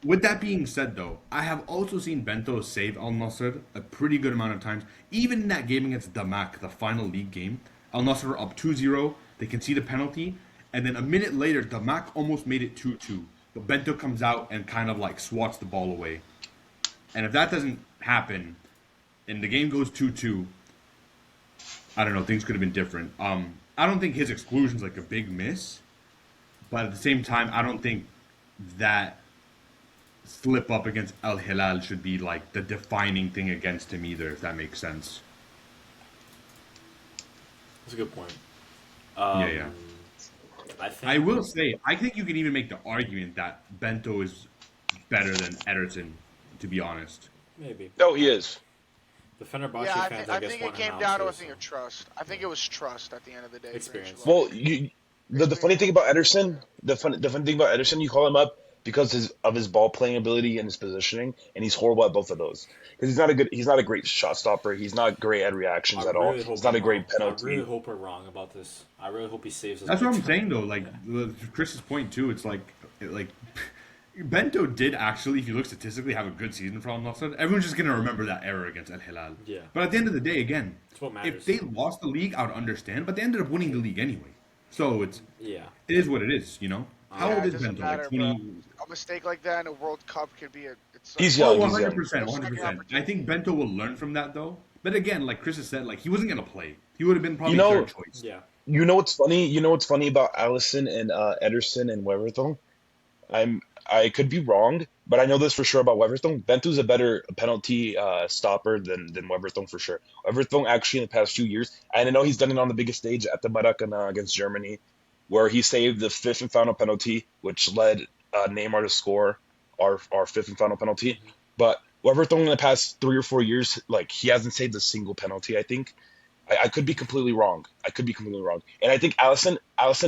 S4: With that being said, though, I have also seen Bento save Al Nassr a pretty good amount of times. Even in that game against Damak, the final league game, Al Nassr were up 2-0. They concede a penalty. And then a minute later, Damak almost made it 2-2. But Bento comes out and kind of like swats the ball away. And if that doesn't happen and the game goes 2-2, I don't know, things could have been different. I don't think his exclusion's like a big miss. But at the same time, I don't think that slip up against Al Hilal should be like the defining thing against him either, if that makes sense.
S5: That's a good point.
S4: Yeah.
S5: I think
S4: I will say, I think you can even make the argument that Bento is better than Ederson, to be honest.
S5: maybe
S1: No, he is.
S5: the Fenerbahce
S2: Yeah,
S5: fans,
S2: I
S5: guess,
S2: think it
S5: want him
S2: came
S5: out
S2: down to
S5: too.
S2: a thing of trust. I think it was trust at the end of the day. For
S5: Experience.
S2: Ancelotti.
S1: Well, the funny thing about Ederson, the funny thing about Ederson, you call him up because of his ball playing ability and his positioning, and he's horrible at both of those. Because he's not a great shot stopper. He's not great at reactions
S5: I
S1: at all.
S5: really hope
S1: He's not
S5: I'm
S1: a
S5: wrong.
S1: great
S5: I really
S1: penalty.
S5: hope we're wrong about this. I really hope he saves us.
S4: That's
S5: big
S4: what I'm
S5: time.
S4: saying, though. Like, to Chris's point, too, it's like Bento did actually, if you look statistically, have a good season for Al Nassr. Everyone's just gonna remember that error against Al Hilal.
S5: Yeah.
S4: But at the end of the day, again,
S5: That's what
S4: if
S5: matters.
S4: they lost the league, I would understand. But they ended up winning the league anyway. So it is what it is, you know. How old
S2: it
S4: is
S2: doesn't
S4: Bento?
S2: matter,
S4: Like
S2: bro.
S4: 20.
S2: A mistake like that in a World Cup could be
S1: He's
S4: Oh,
S1: young. He's young.
S4: 100%,
S2: Second
S4: 100%. I
S2: opportunity.
S4: think Bento will learn from that though. But again, like Chris has said, like he wasn't gonna play. He would have been probably
S1: You know,
S4: third choice.
S5: Yeah.
S1: You know what's funny? You know what's funny about Allison and Ederson and Weverton? I could be wrong, but I know this for sure about Weverton. Bentu's a better penalty stopper than Weverton for sure. Weverton actually in the past few years, and I know he's done it on the biggest stage at the Maracanã against Germany, where he saved the fifth and final penalty, which led Neymar to score our fifth and final penalty. But Weverton in the past 3 or 4 years, like he hasn't saved a single penalty. I think. I could be completely wrong. I could be completely wrong. And I think Allison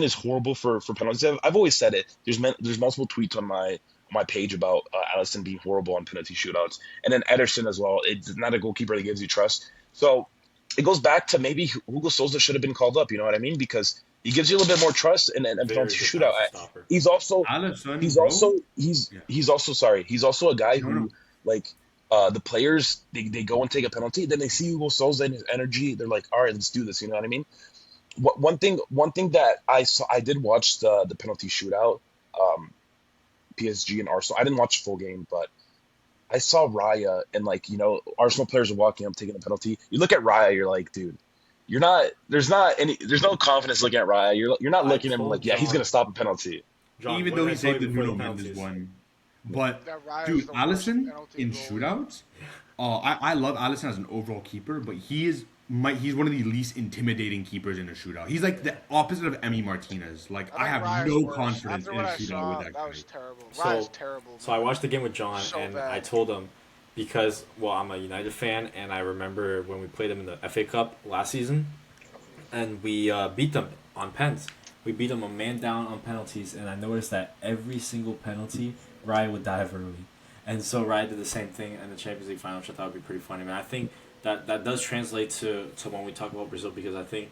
S1: is horrible for penalties. I've always said it. There's multiple tweets on my page about Allison being horrible on penalty shootouts, and then Ederson as well. It's not a goalkeeper that gives you trust. So it goes back to maybe Hugo Souza should have been called up. You know what I mean? Because he gives you a little bit more trust in
S5: Very
S1: penalty
S5: good
S1: shootout.
S5: penalty stopper.
S1: He's also
S4: Allison,
S1: he's
S4: bro.
S1: also
S4: Yeah.
S1: he's also sorry. He's also a guy
S4: No,
S1: who
S4: no.
S1: like the players they go and take a penalty, then they see Hugo Souza and his energy. They're like, all right, let's do this. You know what I mean? One thing that I did watch the penalty shootout, PSG and Arsenal. I didn't watch the full game, but I saw Raya and like Arsenal players are walking up taking a penalty. You look at Raya, you're like, dude, you're not. There's no confidence looking at Raya. You're not
S5: I
S1: looking at him
S5: told
S1: like, yeah, he's
S5: John-
S1: gonna stop a penalty.
S5: John,
S4: Even
S5: what
S4: though
S5: did
S4: he
S5: I tell
S4: saved
S5: you
S4: the
S5: before
S4: Nuno
S5: penalties?
S4: Mendes one. But
S2: That Raya's
S4: dude,
S2: the worst
S4: Allison
S2: penalty
S4: in
S2: goal.
S4: shootouts. I love Allison as an overall keeper, but he's one of the least intimidating keepers in a shootout. He's like the opposite of Emi Martinez. Like I
S2: think
S4: have
S2: Raya's
S4: no
S2: worse.
S4: confidence
S2: After
S4: in a
S2: what I
S4: shootout
S2: saw,
S4: with that
S2: that
S4: guy.
S2: was terrible.
S5: So-
S2: Raya's terrible.
S5: So I watched the game with John,
S2: So
S5: and
S2: bad.
S5: I told him because I'm a United fan, and I remember when we played them in the FA Cup last season, and we beat them on pens. We beat them a man down on penalties, and I noticed that every single penalty, Raya would dive early. And so Raya did the same thing in the Champions League final, which I thought would be pretty funny. Man, I think that does translate to when we talk about Brazil, because I think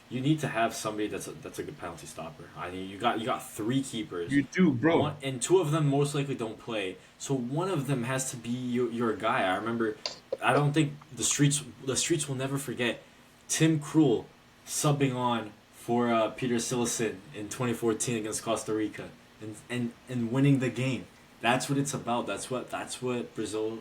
S5: you need to have somebody that's a good penalty stopper. I mean, you got three keepers.
S4: You do, bro.
S5: And two of them most likely don't play. So one of them has to be your guy. I remember, I don't think the streets will never forget Tim Krul subbing on for Peter Silesen in 2014 against Costa Rica and winning the game. That's what it's about. That's what Brazil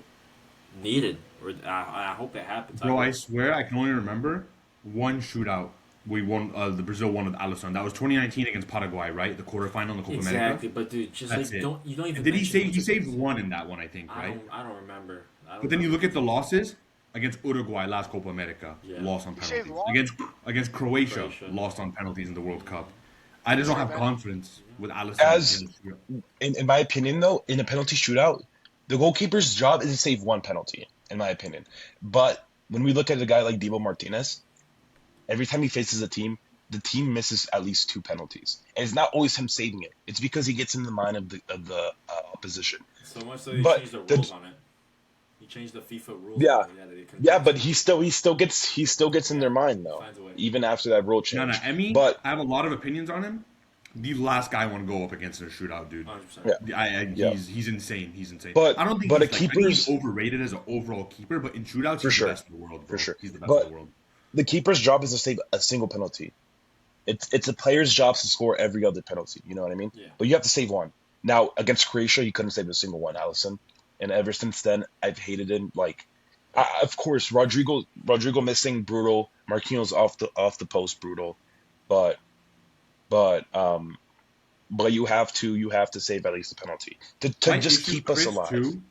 S5: needed. Or I hope it happens.
S4: Bro, I
S5: hope.
S4: swear I can only remember one shootout. We won. The Brazil won with Alisson. That was 2019 against Paraguay, right? The quarterfinal in the Copa
S5: Exactly,
S4: America.
S5: but dude, just
S4: That's
S5: like
S4: it.
S5: you don't even.
S4: Did he
S5: mention
S4: save?
S5: those
S4: He saved
S5: against-
S4: one in that one, I think,
S5: I
S4: right?
S5: don't remember.
S4: But then you look at the losses against Uruguay, last Copa America,
S5: Yeah.
S4: lost on
S2: He saved
S4: penalties.
S2: one?
S4: Against Croatia,
S5: Croatia.
S4: lost on penalties in the World Cup. I just don't have confidence with Alisson.
S1: As-
S4: in the shootout.
S1: In my opinion, though, in a penalty shootout, the goalkeeper's job is to save one penalty, in my opinion. But when we look at a guy like Divo Martinez, every time he faces a team, the team misses at least two penalties, and it's not always him saving it. It's because he gets in the mind of the opposition.
S5: So much so they
S1: But
S5: changed the
S1: the-
S5: rules on it. He changed the FIFA rules.
S1: Yeah.
S5: on it, that they couldn't
S1: Yeah,
S5: do
S1: but
S5: it.
S1: he still gets in their mind though,
S5: Finds a way.
S1: even after that rule
S4: No,
S1: change.
S4: Emmy,
S1: But
S4: I have a lot of opinions on him. The last guy I want to go up against in a shootout, dude.
S5: 100%.
S1: Yeah.
S4: He's insane. He's insane.
S1: But-
S4: I don't think
S1: but
S4: he's,
S1: a
S4: I think he's
S1: keeper's-
S4: overrated as an overall keeper. But in shootouts,
S1: For
S4: he's
S1: sure.
S4: the best in the world. Bro.
S1: For sure.
S4: He's the best
S1: But-
S4: in the world.
S1: the keeper's job is to save a single penalty. It's a player's job to score every other penalty. You know what I mean?
S5: Yeah.
S1: But you have to save one. Now against Croatia, he couldn't save a single one, Allison. And ever since then, I've hated him. Like, of course, Rodrigo missing brutal. Marquinhos off the post brutal, but you have to save at least a penalty to
S4: My
S1: just
S4: issue,
S1: keep us
S4: Chris,
S1: alive.
S4: Too,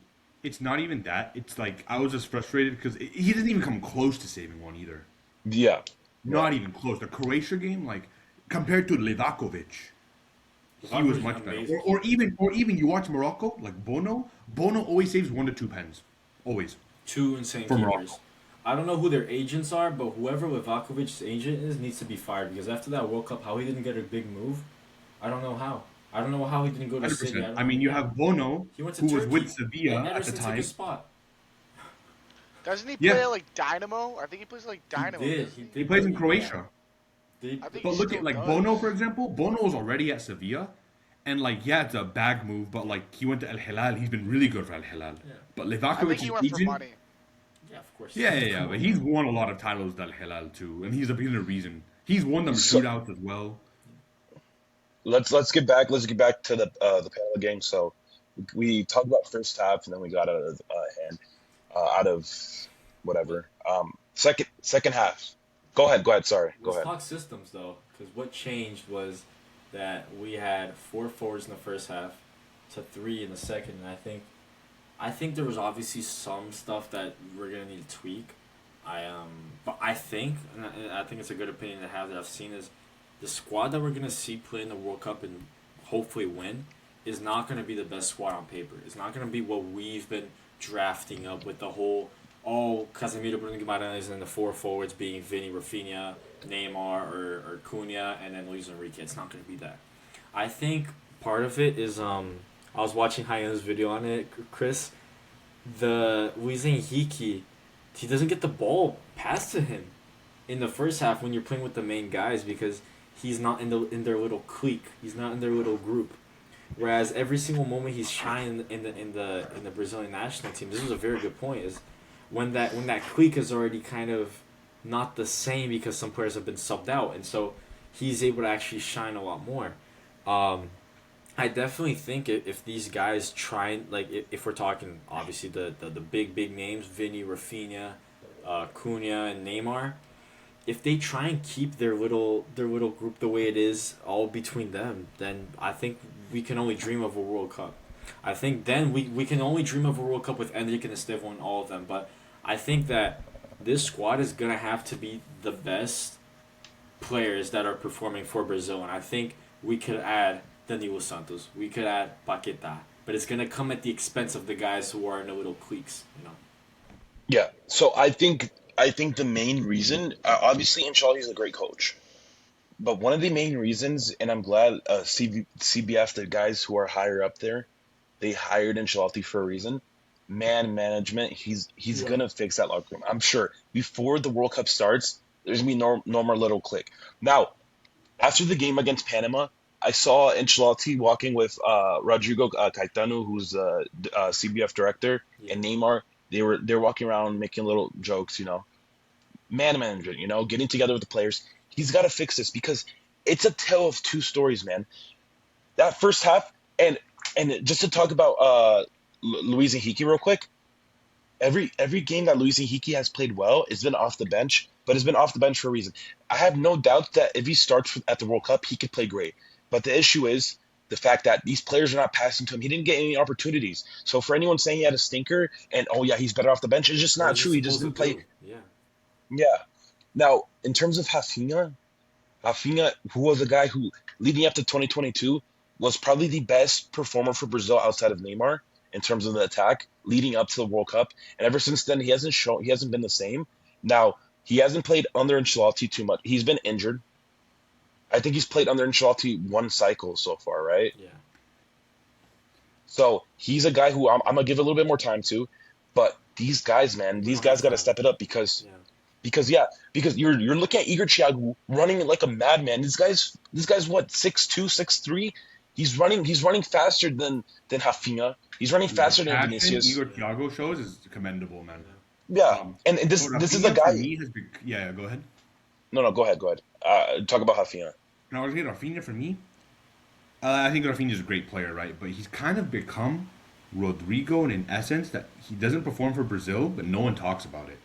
S4: it's not even that. It's like I was just frustrated because he doesn't even come close to saving one either.
S1: Yeah.
S4: Not even close. The Croatia game, like compared to Livakovic, he was much better.
S5: amazing.
S4: Or even you watch Morocco, like Bono. Bono always saves 1 to 2 pens, always.
S5: Two insane
S4: For
S5: keepers.
S4: Morocco.
S5: I don't know who their agents are, but whoever Livakovic's agent is needs to be fired, because after that World Cup, how he didn't get a big move, I don't know how. I don't know how he didn't go to City.
S4: 100%. I mean, you have Bono,
S5: He went to
S4: who was
S5: Turkey,
S4: with Sevilla
S5: and
S4: at the
S5: Ederson took
S4: time.
S5: his spot.
S2: Doesn't he
S4: Yeah.
S2: play at like Dynamo? I think he plays like Dynamo.
S5: He did.
S2: doesn't
S4: He plays in
S5: Yeah.
S4: Croatia.
S5: Did he-
S2: I think
S4: But
S2: he
S4: look
S2: still
S4: at like
S2: does.
S4: Bono, for example. Bono was already at Sevilla, And like, yeah, it's a bag move, but like he went to Al Hilal. He's been really good for Al Hilal.
S5: Yeah.
S4: But
S2: I think he
S4: Livakovic's
S2: went for
S4: agent,
S2: money.
S5: Yeah, of course.
S4: yeah. But he's won a lot of titles with Al Hilal too, and he's a big reason. He's won them
S1: So
S4: shootouts as well.
S1: let's get back. Let's get back to the Panama game. So we talked about first half, and then we got out of hand, out of whatever. Second half. Go ahead. Go ahead. Sorry. Go
S5: Let's
S1: ahead.
S5: talk systems though, because what changed was that we had 4 forwards in the first half to 3 in the second, and I think there was obviously some stuff that we're gonna need to tweak. But I think, and I think it's a good opinion to have that I've seen is the squad that we're gonna see play in the World Cup and hopefully win is not gonna be the best squad on paper. It's not gonna be what we've been drafting up with the whole Casemiro, Bruno Guimaraes, and the 4 forwards being Vini, Rafinha, Neymar, or Cunha, and then Luis Enrique. It's not gonna be that. I think part of it is I was watching Hyena's video on it, Chris. The Luis Enrique, he doesn't get the ball passed to him in the first half when you're playing with the main guys because he's not in their little clique. He's not in their little group. Whereas every single moment he's shining in the Brazilian national team. This was a very good point. Is when that clique is already kind of not the same because some players have been subbed out, and so he's able to actually shine a lot more. I definitely think if these guys try and if we're talking obviously the big names, Vini, Rafinha, Cunha, and Neymar, if they try and keep their little group the way it is, all between them, then I think we can only dream of a World Cup. I think then we can only dream of a World Cup with Endrick and Estevo and all of them. But I think that this squad is gonna have to be the best players that are performing for Brazil, and I think we could add Danilo Santos, we could add Paquetá, but it's gonna come at the expense of the guys who are in the little cliques, you know.
S1: Yeah. So I think the main reason, obviously, Ancelotti is a great coach, but one of the main reasons, and I'm glad CBF, the guys who are higher up there, they hired Ancelotti for a reason. Man management, he's
S5: Yeah.
S1: gonna fix that locker room. I'm sure before the World Cup starts, there's gonna be no more little click. Now, after the game against Panama, I saw Ancelotti walking with Rodrigo Caetano, who's CBF director,
S5: Yeah.
S1: and Neymar. They're walking around making little jokes, man management, getting together with the players. He's got to fix this because it's a tale of two stories, man. That first half, and just to talk about Luis Enrique real quick. Every game that Luis Enrique has played well has been off the bench, but has been off the bench for a reason. I have no doubt that if he starts at the World Cup, he could play great. But the issue is the fact that these players are not passing to him. He didn't get any opportunities. So for anyone saying he had a stinker and oh yeah, he's better off the bench, it's just
S5: What
S1: not
S5: is he
S1: true. He just
S5: supposed
S1: didn't
S5: to
S1: play.
S5: do? Yeah.
S1: Yeah. Now, in terms of Rafinha, who was a guy who, leading up to 2022, was probably the best performer for Brazil outside of Neymar in terms of the attack, leading up to the World Cup. And ever since then, he hasn't been the same. Now, he hasn't played under Ancelotti too much. He's been injured. I think he's played under Ancelotti one cycle so far, right?
S5: Yeah.
S1: So he's a guy who I'm gonna give a little bit more time to. But these guys, man,
S5: We
S1: these
S5: don't have
S1: guys got to
S5: time.
S1: step it up because
S5: Yeah.
S1: because you're looking at Igor Thiago running like a madman. This guy's what 6'2", 6'3". He's running faster than Rafinha. He's running
S4: The
S1: faster than
S4: passion
S1: Vinicius.
S4: Igor Thiago shows is commendable, man.
S1: Yeah, and
S4: So
S1: this is a
S4: Rafinha for
S1: guy.
S4: me has been, yeah. Go ahead.
S1: No, go ahead. Talk about Rafinha.
S4: Now, I was saying Rafinha for me. I think Rafinha is a great player, right? But he's kind of become Rodrigo in essence that he doesn't perform for Brazil, but no one talks about it.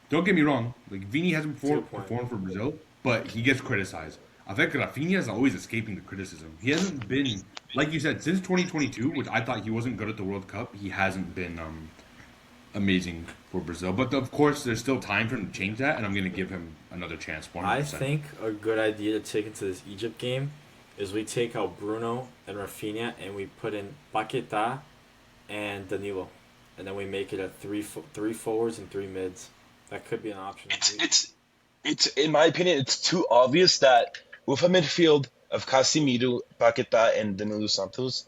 S4: Don't get me wrong. Like Vini hasn't
S5: That's a good point.
S4: performed for Brazil, but he gets criticized. I think Rafinha is always escaping the criticism. He hasn't been, like you said, since 2022, which I thought he wasn't good at the World Cup. He hasn't been amazing for Brazil. But of course, there's still time for him to change that, and I'm going to give him another chance. 100%.
S5: I think a good idea to take into this Egypt game is we take out Bruno and Rafinha and we put in Paquetá and Danilo, and then we make it a three forwards and 3 mids. That could be an option.
S1: It's in my opinion, it's too obvious that with a midfield of Casemiro, Paquetá, and Danilo Santos,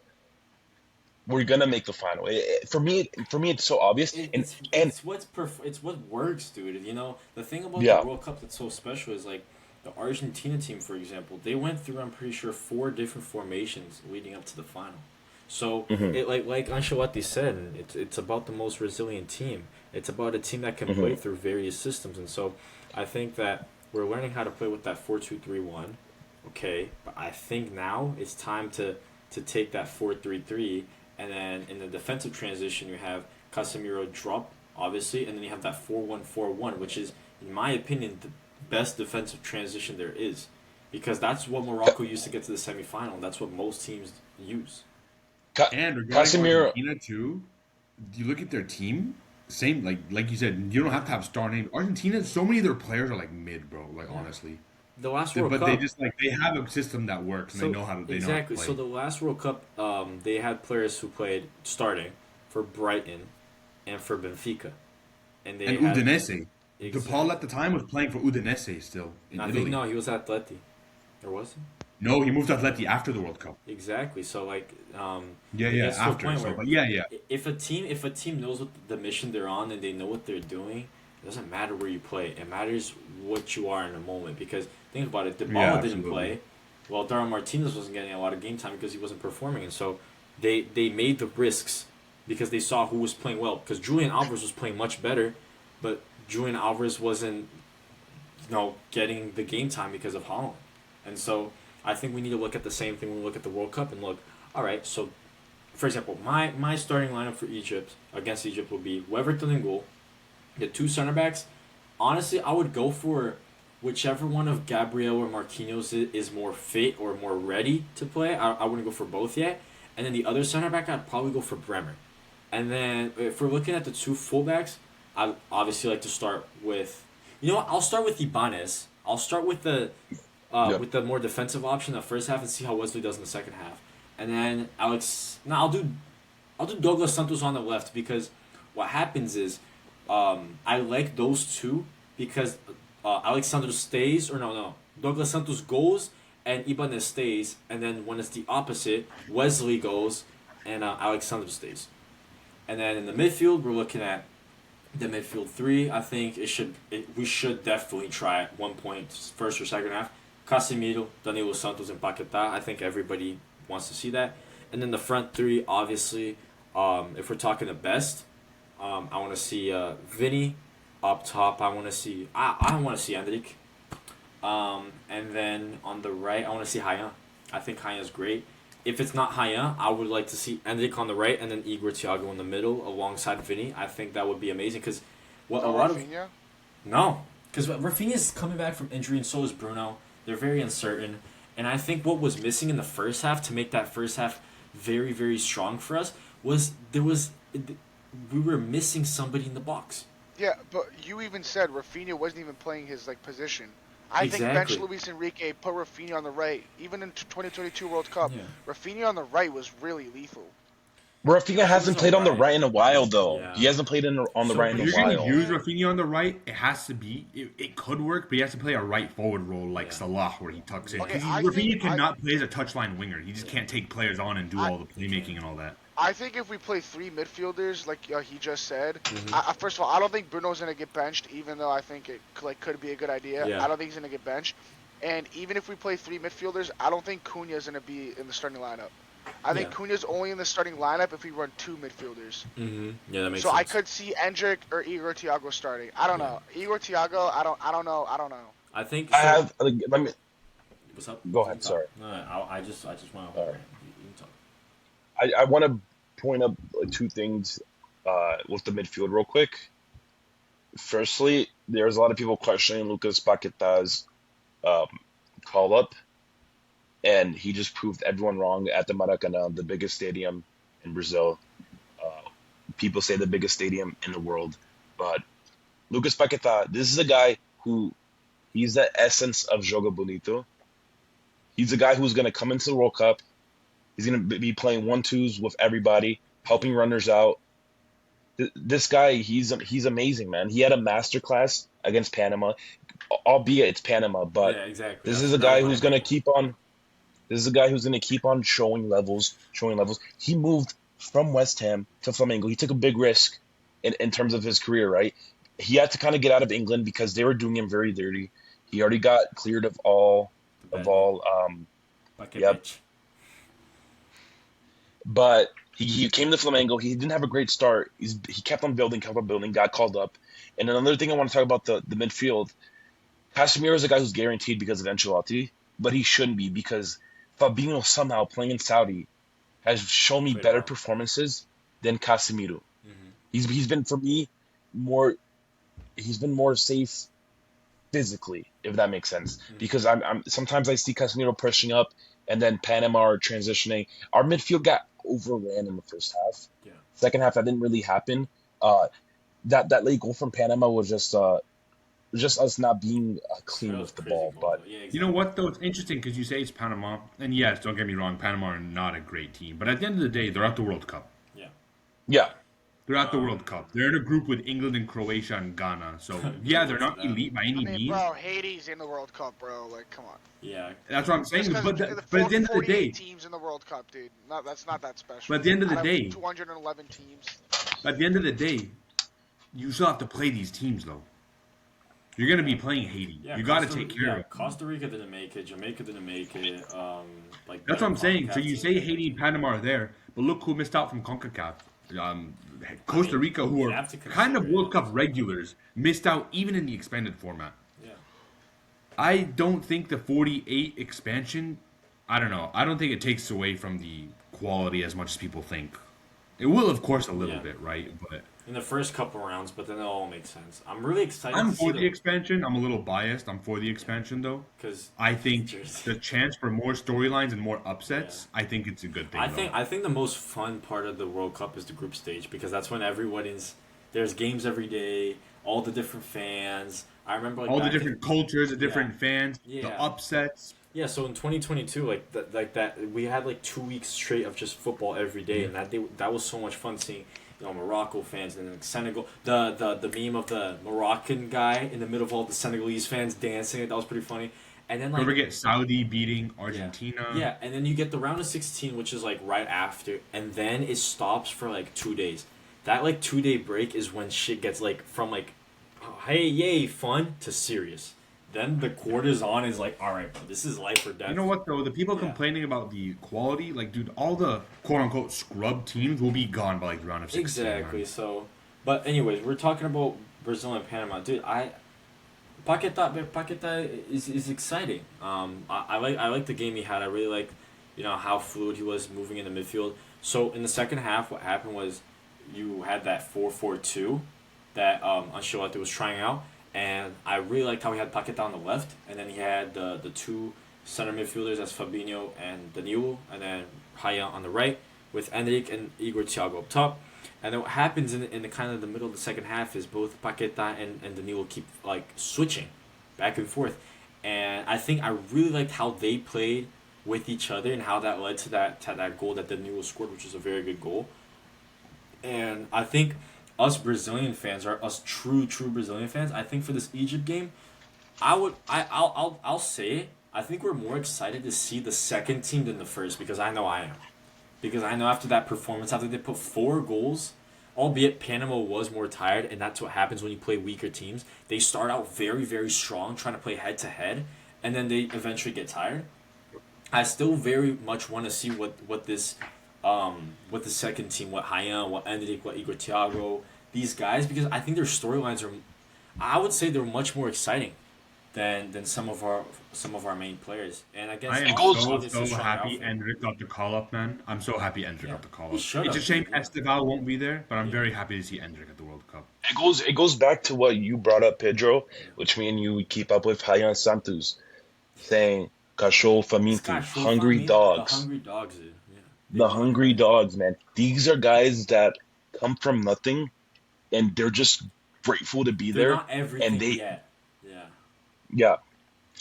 S1: we're gonna make the final. For me, it's so obvious. And
S5: It's what works, dude. You know the thing about
S1: yeah,
S5: the World Cup that's so special is like The Argentina team, for example, they went through, I'm pretty sure, 4 different formations leading up to the final. So
S1: Mm-hmm.
S5: it like Ancelotti said, it's about the most resilient team. It's about a team that can play through various systems, and so I think that we're learning how to play with that 4-2-3-1. Okay, but I think now it's time to take that 4-3-3, and then in the defensive transition you have Casemiro drop obviously, and then you have that 4-1-4-1, which is in my opinion the best defensive transition there is, because that's what Morocco used to get to the semifinal. That's what most teams use.
S4: And regarding
S1: Casemiro.
S4: Argentina too, you look at their team. Same like you said, you don't have to have star name. Argentina, so many of their players are like mid, bro. Like honestly,
S5: The last World
S4: but they
S5: Cup.
S4: just like they have a system that works and
S5: So
S4: they know how to
S5: exactly.
S4: play.
S5: So the last World Cup, they had players who played starting for Brighton and for Benfica, and they
S4: And
S5: had
S4: Udinese,
S5: exactly.
S4: DePaul at the time was playing for Udinese still in
S5: I think
S4: Italy.
S5: no, he was Atleti, or was he?
S4: No, he moved to Atleti after the World Cup.
S5: Exactly. So like,
S4: Yeah,
S5: it
S4: yeah,
S5: gets to a
S4: after.
S5: point
S4: So,
S5: where
S4: but yeah.
S5: if a team knows what the mission they're on and they know what they're doing, it doesn't matter where you play. It matters what you are in the moment. Because think about it,
S4: Yeah,
S5: Dybala didn't
S4: absolutely.
S5: play. Well, Darwin Martinez wasn't getting a lot of game time because he wasn't performing, and so they made the risks because they saw who was playing well. Because Julian Alvarez was playing much better, but Julian Alvarez wasn't getting the game time because of Holland, and so I think we need to look at the same thing when we look at the World Cup and look. All right, so for example, my starting lineup for Egypt against Egypt will be Weverton in goal, the 2 center backs. Honestly, I would go for whichever one of Gabriel or Marquinhos is more fit or more ready to play. I wouldn't go for both yet. And then the other center back, I'd probably go for Bremer. And then if we're looking at the 2 fullbacks, I'd obviously like to start with. You know what? I'll start with Ibanez. I'll start
S1: Yep.
S5: with the more defensive option in the first half and see how Wesley does in the second half. And then Alex. No, I'll do Douglas Santos on the left because what happens is I like those two because Alexander stays or no Douglas Santos goes and Ibanez stays, and then when it's the opposite, Wesley goes and Alexander stays. And then in the midfield, we're looking at the midfield three. I think we should definitely try at one point, first or second half. Casemiro, Danilo Santos, and Paquetá. I think everybody wants to see that. And then the front three, obviously, if we're talking the best, I want to see Vinny up top. I want to see Endrick. And then on the right, I want to see Hayan. I think Hayan's great. If it's not Hayan, I would like to see Endrick on the right and then Igor Thiago in the middle alongside Vinny. I think that would be amazing because what a
S2: No
S5: lot of
S2: Rafinha?
S5: no, because Rafinha's coming back from injury and so is Bruno. They're very uncertain, and I think what was missing in the first half to make that first half very very strong for us was we were missing somebody in the box.
S2: Yeah, but you even said Rafinha wasn't even playing his position. I think bench
S5: Exactly.
S2: Luis Enrique, put Rafinha on the right. Even in 2022 World Cup,
S5: Yeah.
S2: Rafinha on the right was really lethal.
S1: Rafinha
S5: He was
S1: hasn't played on the
S5: alright.
S1: right in a while, though.
S5: Yeah.
S1: He hasn't played on the
S5: So
S1: right
S4: If
S1: in a
S4: you're gonna
S1: while.
S4: use Rafinha on the right, it has to be. It could work, but he has to play a right forward role like
S5: Yeah.
S4: Salah, where he tucks in.
S2: Okay,
S4: Because
S2: I
S4: Rafinha
S2: think
S4: cannot play as a touchline winger. He just can't take players on and do
S2: I,
S4: all the playmaking and all that.
S2: I think if we play 3 midfielders, like he just said,
S5: Mhm.
S2: first of all, I don't think Bruno's gonna get benched, even though I think it could be a good idea.
S5: Yeah.
S2: I don't think he's gonna get benched. And even if we play 3 midfielders, I don't think Cunha's gonna be in the starting lineup. I think
S5: Yeah.
S2: Cunha's only in the starting lineup if we run 2 midfielders.
S5: Yeah, that makes
S2: So
S5: sense.
S2: I could see Endrick or Igor Thiago starting. I don't
S5: Yeah.
S2: know. Igor Thiago, I don't know.
S5: I think
S1: I
S5: so.
S1: have. Let me
S5: What's up?
S1: go
S5: You
S1: ahead.
S5: can talk.
S1: Sorry.
S5: No, I just want to.
S1: All right.
S5: You can talk.
S1: I want to point up 2 things with the midfield real quick. Firstly, there's a lot of people questioning Lucas Paqueta's um, call up, and he just proved everyone wrong at the Maracanã, the biggest stadium in Brazil. Uh, People say the biggest stadium in the world, but Lucas Paquetá, this is a guy who he's the essence of Jogo Bonito. He's a guy who's going to come into the World Cup. He's going to be playing 1-2s with everybody, helping runners out. This guy, he's amazing, man. He had a masterclass against Panama, albeit it's Panama, but
S5: Yeah, exactly.
S1: this is a
S5: That
S1: guy
S5: was my
S1: who's going to
S5: point.
S1: keep on. This is a guy who's going to keep on showing levels, showing levels. He moved from West Ham to Flamengo. He took a big risk in terms of his career, right? He had to kind of get out of England because they were doing him very dirty. He already got cleared of all
S5: The
S1: of
S5: bad name.
S1: all.
S5: Bucket
S1: Yep.
S5: bitch.
S1: But he came to Flamengo. He didn't have a great start. He kept on building, got called up. And another thing I want to talk about the midfield. Casemiro is a guy who's guaranteed because of Ancelotti, but he shouldn't be because Fabinho somehow playing in Saudi has shown me
S5: Played
S1: better
S5: well.
S1: performances than Casemiro.
S5: Mm-hmm.
S1: He's been for me more he's been more safe physically, if that makes sense.
S5: Mm-hmm.
S1: Because I'm sometimes I see Casemiro pushing up and then Panama are transitioning. Our midfield got overran in the first half.
S5: Yeah.
S1: Second half that didn't really happen. Uh, that late goal from Panama was just us not being
S5: That
S1: clean
S5: was
S1: with the
S5: crazy
S1: ball.
S5: goal.
S1: But
S5: Though. Yeah,
S4: You know
S5: exactly.
S4: what though? It's interesting because you say it's Panama, and yes, don't get me wrong, Panama are not a great team, but at the end of the day, they're at the World Cup.
S5: Yeah.
S1: yeah,
S4: They're at the World Cup. They're in a group with England and Croatia and Ghana. So yeah, they're
S5: Kudos to
S4: not
S5: them.
S4: elite by
S2: I
S4: any
S2: mean,
S4: means.
S2: bro, Haiti's in the World Cup, bro. Like, come on.
S5: Yeah.
S4: That's what I'm
S2: Just
S4: saying.
S2: because
S4: But at the end of the
S2: 48
S4: day,
S2: teams in the World Cup, dude. That's not that
S4: but
S2: special.
S4: at the end of the
S2: Out of
S4: day,
S2: 211 teams.
S4: at the end of the day, you still have to play these teams though. You're gonna be playing Haiti.
S5: Yeah,
S4: You got to take care of them.
S5: Costa Rica didn't make it. Jamaica didn't make it. Like
S4: That's
S5: better
S4: what I'm saying. So
S5: CONCACAF
S4: you
S5: teams
S4: say
S5: didn't
S4: Haiti
S5: make
S4: and
S5: it.
S4: Panama are there, but look who missed out from CONCACAF. Costa Rica, who
S5: you'd
S4: are
S5: have to
S4: kind of
S5: consider
S4: World
S5: it.
S4: Cup regulars, missed out even in the expanded format.
S5: Yeah.
S4: I don't think the 48 expansion, I don't know. I don't think it takes away from the quality as much as people think. It will, of course, a little
S5: Yeah.
S4: bit, right? But
S5: In the first couple rounds, but then it all makes sense. I'm really excited
S4: I'm
S5: to see
S4: for the expansion. I'm a little biased. I'm for the expansion, though.
S5: because
S4: I think the chance for more storylines and more upsets, I think it's a good thing,
S5: I think the most fun part of the World Cup is the group stage because that's when there's games every day, all the different fans. I remember like
S4: all the
S5: back in-
S4: different cultures, the different fans, the
S5: Yeah.
S4: upsets.
S5: Yeah, so in 2022, like that, we had like 2 weeks straight of just football every day, and that was so much fun seeing, Morocco fans and then Senegal. The meme of the Moroccan guy in the middle of all the Senegalese fans dancing, that was pretty funny. And then
S4: Don't
S5: like
S4: forget Saudi beating Argentina.
S5: yeah, and then you get the round of 16, which is like right after, and then it stops for like 2 days. That like 2 day break is when shit gets like from like, oh, hey yay fun to serious. Then the quarters on is like, all right, bro, this is life or death.
S4: You know what though? The people
S5: Yeah.
S4: complaining about the quality, like, dude, all the quote unquote scrub teams will be gone by like the round of 16.
S5: Exactly.
S4: Man.
S5: So, but anyways, we're talking about Brazil and Panama, dude. Paquetá is exciting. I like the game he had. I really like, how fluid he was moving in the midfield. So in the second half, what happened was, you had that 4-4-2 that Ancelotti was trying out, and I really liked how he had Paquetá on the left, and then he had the two center midfielders as Fabinho and Danilo, and then Raya on the right with Endrick and Igor Thiago up top. And then what happens in the kind of the middle of the second half is both Paquetá and Danilo keep like switching back and forth. And I think I really liked how they played with each other and how that led to that goal that Danilo scored, which was a very good goal. And I think us Brazilian fans, are us true Brazilian fans, I think for this Egypt game, I'll say it. I think we're more excited to see the second team than the first because I know I am. Because I know after that performance, after they put 4 goals, albeit Panama was more tired, and that's what happens when you play weaker teams. They start out very, very strong, trying to play head to head, and then they eventually get tired. I still very much want to see what the second team, what Ryan, what Endrick, what Igor Thiago, these guys, because I think their storylines are, I would say they're much more exciting than some of our main players. And I guess
S4: I am
S5: obviously
S4: so
S5: strong
S4: happy
S5: outfit.
S4: Endrick got the call up, man. I'm so happy Endrick got the call
S5: He
S4: up.
S5: should
S4: It's a
S5: have,
S4: shame
S5: yeah.
S4: Esteval won't be there, but I'm very happy to see Endrick at the World Cup.
S1: it goes back to what you brought up, Pedro, which me and you we keep up with Ryan Santos, saying "cachorro faminto," hungry dogs.
S5: The hungry dogs, dude. Yeah.
S1: The hungry dogs, man. These are guys that come from nothing, and they're just grateful to be
S5: They're
S1: there,
S5: not everything
S1: and they,
S5: yet. Yeah.
S1: yeah,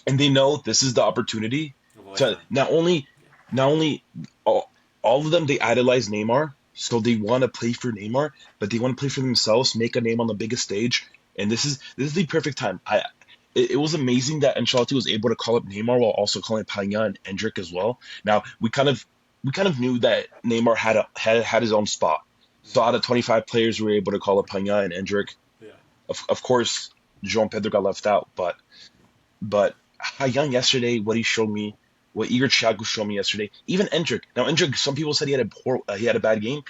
S1: and they know this is the opportunity
S5: Of a
S1: to
S5: lifetime.
S1: not only all of them they idolize Neymar, so they want to play for Neymar, but they want to play for themselves, make a name on the biggest stage, and this is the perfect time. It was amazing that Ancelotti was able to call up Neymar while also calling Pagna and Endrick as well. Now we kind of knew that Neymar had his own spot. So out of 25 players, we were able to call up Pagna and Endrick.
S5: Yeah.
S1: Of course, João Pedro got left out, but But Young yesterday, what he showed me, what Igor Thiago showed me yesterday, even Endrick. Now Endrick, some people said he had a bad game.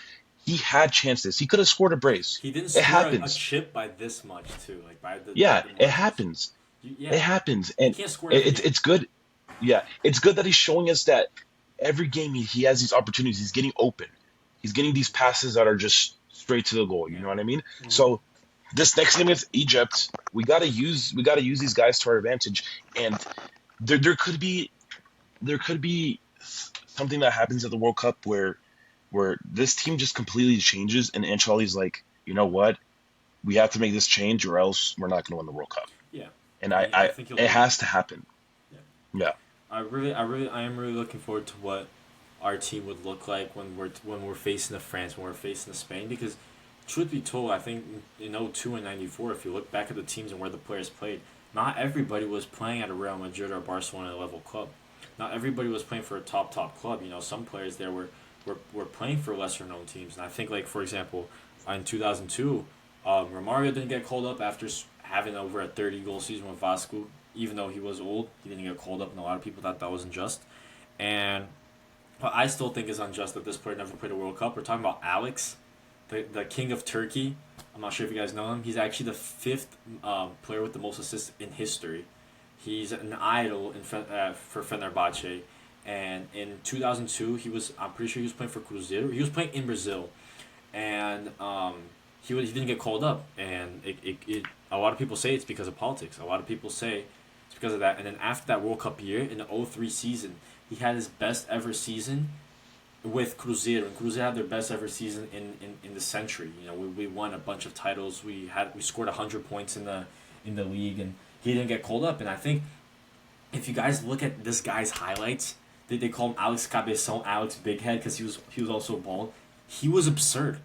S1: He had chances. He could have scored a brace.
S5: He didn't
S1: It
S5: score a
S1: happens.
S5: chip by this much too, like by
S1: Yeah,
S5: the
S1: it
S5: margins.
S1: happens. It
S5: Yeah,
S1: happens,
S5: you
S1: and
S5: can't score every game.
S1: it's good. Yeah, it's good that he's showing us that every game he has these opportunities. He's getting open. He's getting these passes that are just straight to the goal. You
S5: Yeah.
S1: know what I mean?
S5: Hmm.
S1: So this next game against Egypt, we gotta use these guys to our advantage. And there could be something that happens at the World Cup where this team just completely changes, and Ancelotti's like, you know what, we have to make this change, or else we're not going to win the World Cup.
S5: Yeah,
S1: And
S5: I think he'll
S1: it
S5: do that.
S1: has to happen.
S5: Yeah.
S1: Yeah.
S5: I am really looking forward to what our team would look like when we're facing the France, when we're facing the Spain. Because, truth be told, I think in '02 and '94, if you look back at the teams and where the players played, not everybody was playing at a Real Madrid or Barcelona level club. Not everybody was playing for a top club. Some players there were playing for lesser known teams. And I think, like, for example, in 2002, Romario didn't get called up after having over a 30-goal season with Vasco. Even though he was old, he didn't get called up, and a lot of people thought that was unjust. And what I still think is unjust that this player never played a World Cup. We're talking about Alex, the king of Turkey. I'm not sure if you guys know him. He's actually the fifth player with the most assists in history. He's an idol for Fenerbahce. And in 2002, I'm pretty sure he was playing for Cruzeiro. He was playing in Brazil. And he didn't get called up. And a lot of people say it's because of politics. A lot of people say it's because of that. And then after that World Cup year, in the '03 season, he had his best ever season with Cruzeiro. And Cruzeiro had their best ever season in the century. We won a bunch of titles. We scored 100 points in the league, and he didn't get called up. And I think if you guys look at this guy's highlights, they call him Alex Cabeção, Alex Big Head, because he was also bald. He was absurd.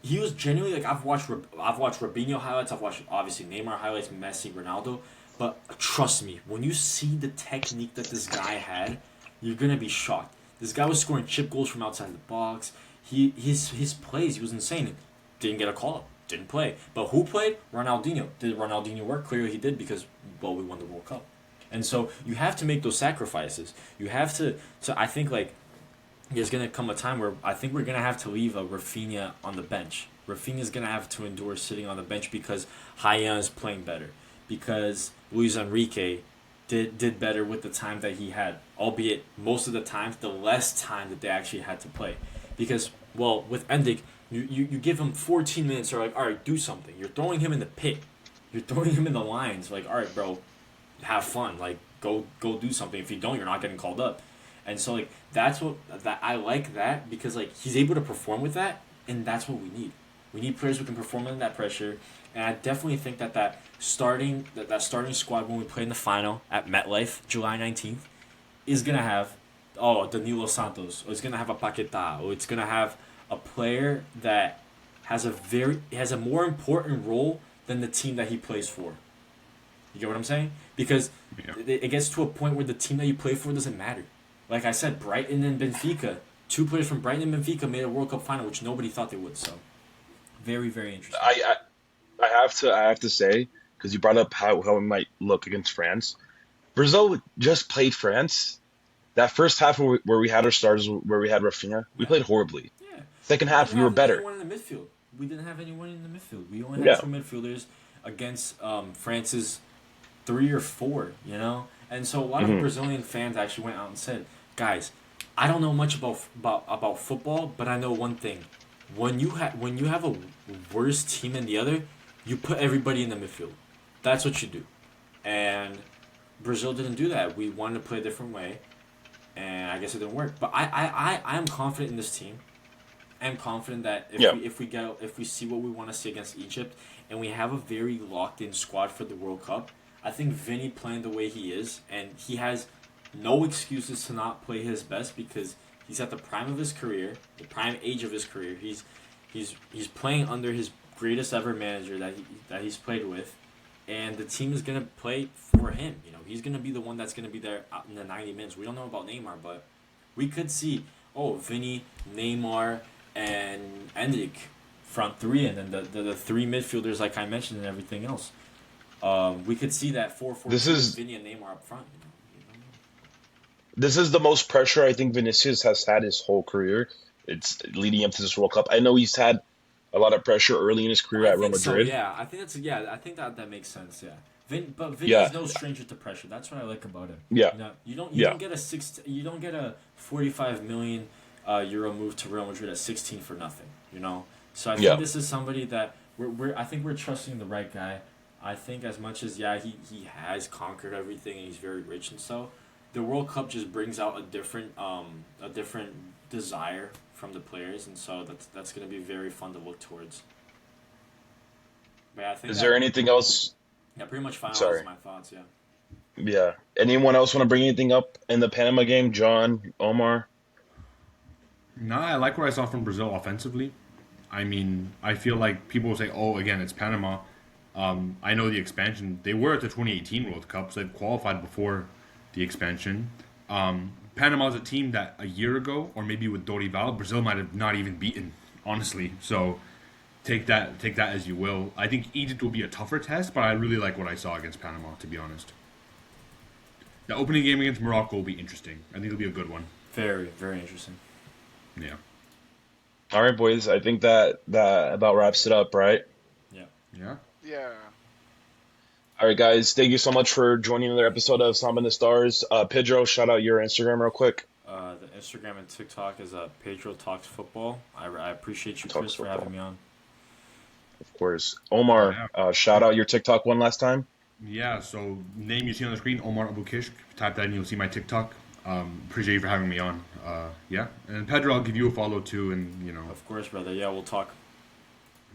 S5: He was genuinely like I've watched Robinho highlights. I've watched obviously Neymar highlights, Messi, Ronaldo. But trust me, when you see the technique that this guy had, you're gonna be shocked. This guy was scoring chip goals from outside the box. His plays, he was insane. Didn't get a call up. Didn't play. But who played? Ronaldinho. Did Ronaldinho work? Clearly he did because we won the World Cup. And so you have to make those sacrifices. You have to I think like there's gonna come a time where I think we're gonna have to leave a Rafinha on the bench. Rafinha's gonna have to endure sitting on the bench because Haya is playing better. Because Luis Enrique did better with the time that he had, albeit most of the times the less time that they actually had to play. Because with Endrick, you give him 14 minutes, or like, all right, do something. You're throwing him in the pit. You're throwing him in the lines. Like, all right, bro, have fun. Like, go do something. If you don't, you're not getting called up. And so like that I like that because like he's able to perform with that, and that's what we need. We need players who can perform under that pressure, and I definitely think that starting squad when we play in the final at MetLife July 19th is gonna have Danilo Santos, or it's gonna have a Paquetá, or it's gonna have a player that has a more important role than the team that he plays for. You get what I'm saying? Because it gets to a point where the team that you play for doesn't matter. Like I said, Brighton and Benfica. Two players from Brighton and Benfica made a World Cup final, which nobody thought they would. So, very, very interesting.
S1: I have to say, because you brought up how it might look against France. Brazil just played France. That first half where we had our starters, where we had Rafinha, we played horribly.
S5: Yeah.
S1: Second
S5: We
S1: half,
S5: didn't
S1: we were
S5: have
S1: better.
S5: anyone in the midfield. We didn't have anyone in the midfield. We only had
S1: Yeah.
S5: two midfielders against France's 3 or 4, And so a lot of Brazilian fans actually went out and said, guys, I don't know much about football, but I know one thing. When you have a worse team than the other, you put everybody in the midfield. That's what you do. And Brazil didn't do that. We wanted to play a different way, and I guess it didn't work. But I am confident in this team. I'm confident that if we see what we want to see against Egypt, and we have a very locked in squad for the World Cup, I think Vinny playing the way he is, and he has no excuses to not play his best because he's at the prime of his career, the prime age of his career. He's playing under his greatest ever manager that he's played with, and the team is gonna play for him. He's gonna be the one that's gonna be there in the 90 minutes. We don't know about Neymar, but we could see Vinny, Neymar, and Endrick front three, and then the three midfielders like I mentioned and everything else. We could see that 4-4-2
S1: This
S5: with
S1: is
S5: Vinny and Neymar up front.
S1: this is the most pressure I think Vinicius has had his whole career. It's leading up to this World Cup. I know he's had a lot of pressure early in his career
S5: I
S1: at Real
S5: think so.
S1: Madrid.
S5: Yeah, I think that's I think that makes sense. Yeah, but Vinny
S1: Yeah,
S5: is no stranger to pressure. That's what I like about him.
S1: yeah,
S5: You
S1: yeah.
S5: don't get you don't get a 45 million euro move to Real Madrid at 16 for nothing. So I think
S1: Yeah.
S5: this is somebody that I think we're trusting the right guy. I think as much as he has conquered everything and he's very rich and so, the World Cup just brings out a different desire from the players, and so that's going to be very fun to look towards. But yeah, I think
S1: Is there
S5: that
S1: anything else?
S5: pretty much finalizes
S1: Sorry.
S5: my thoughts. Yeah.
S1: Yeah. Anyone else want to bring anything up in the Panama game? John, Omar?
S4: No, I like what I saw from Brazil offensively. I mean, I feel like people will say, "Oh, again, it's Panama." I know the expansion. They were at the 2018 World Cup, so they've qualified before the expansion. Panama's a team that a year ago, or maybe with Dorival, Brazil might have not even beaten. Honestly, so take that as you will. I think Egypt will be a tougher test, but I really like what I saw against Panama. To be honest, the opening game against Morocco will be interesting. I think it'll be a good one.
S5: Very, very interesting.
S4: Yeah,
S1: All right, boys. I think that about wraps it up, right?
S5: Yeah.
S4: yeah.
S2: Yeah.
S1: All right, guys. Thank you so much for joining another episode of Samba in the Stars. Pedro, shout out your Instagram real quick.
S5: The Instagram and TikTok is Pedro Talks Football. I appreciate you,
S1: Talks
S5: Chris, for
S1: football,
S5: having me on.
S1: of course.
S4: Oh
S1: Omar,
S4: yeah.
S1: shout out your TikTok one last time.
S4: Yeah, so name you see on the screen, Omar Abukishk. Type that in, you'll see my TikTok. Appreciate you for having me on. Yeah, and Pedro, I'll give you a follow too, and
S5: Of course, brother. Yeah, we'll talk.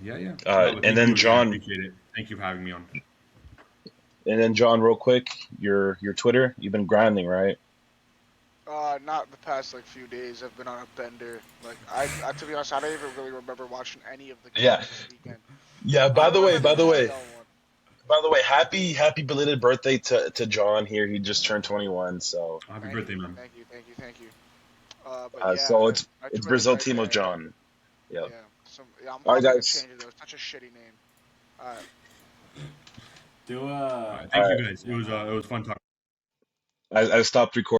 S4: yeah. No, but
S1: And
S4: thank
S1: then
S4: you again. I
S1: John,
S4: appreciate it. Thank you for having me on.
S1: real quick, your Twitter. You've been grinding, right?
S2: Not the past like few days. I've been on a bender. Like to be honest, I don't even really remember watching any of the games
S1: Yeah,
S2: this weekend.
S1: yeah.
S2: I
S1: By the way,
S2: remember the
S1: by the way,
S2: UCL one.
S1: by the way, happy belated birthday to John here. He just turned 21, so
S4: Happy birthday, man.
S2: Thank you. But yeah,
S1: so
S2: my
S1: it's
S2: Twitter
S1: Brazil
S2: right
S1: team of
S2: there.
S1: John. Yeah.
S2: Yeah. I'm
S1: All right,
S2: probably gonna
S1: guys.
S2: change it though. It's such a shitty name. Alright.
S5: Do
S4: All right,
S1: All
S4: thank you
S1: right.
S4: guys. It was fun talking.
S1: I stopped recording.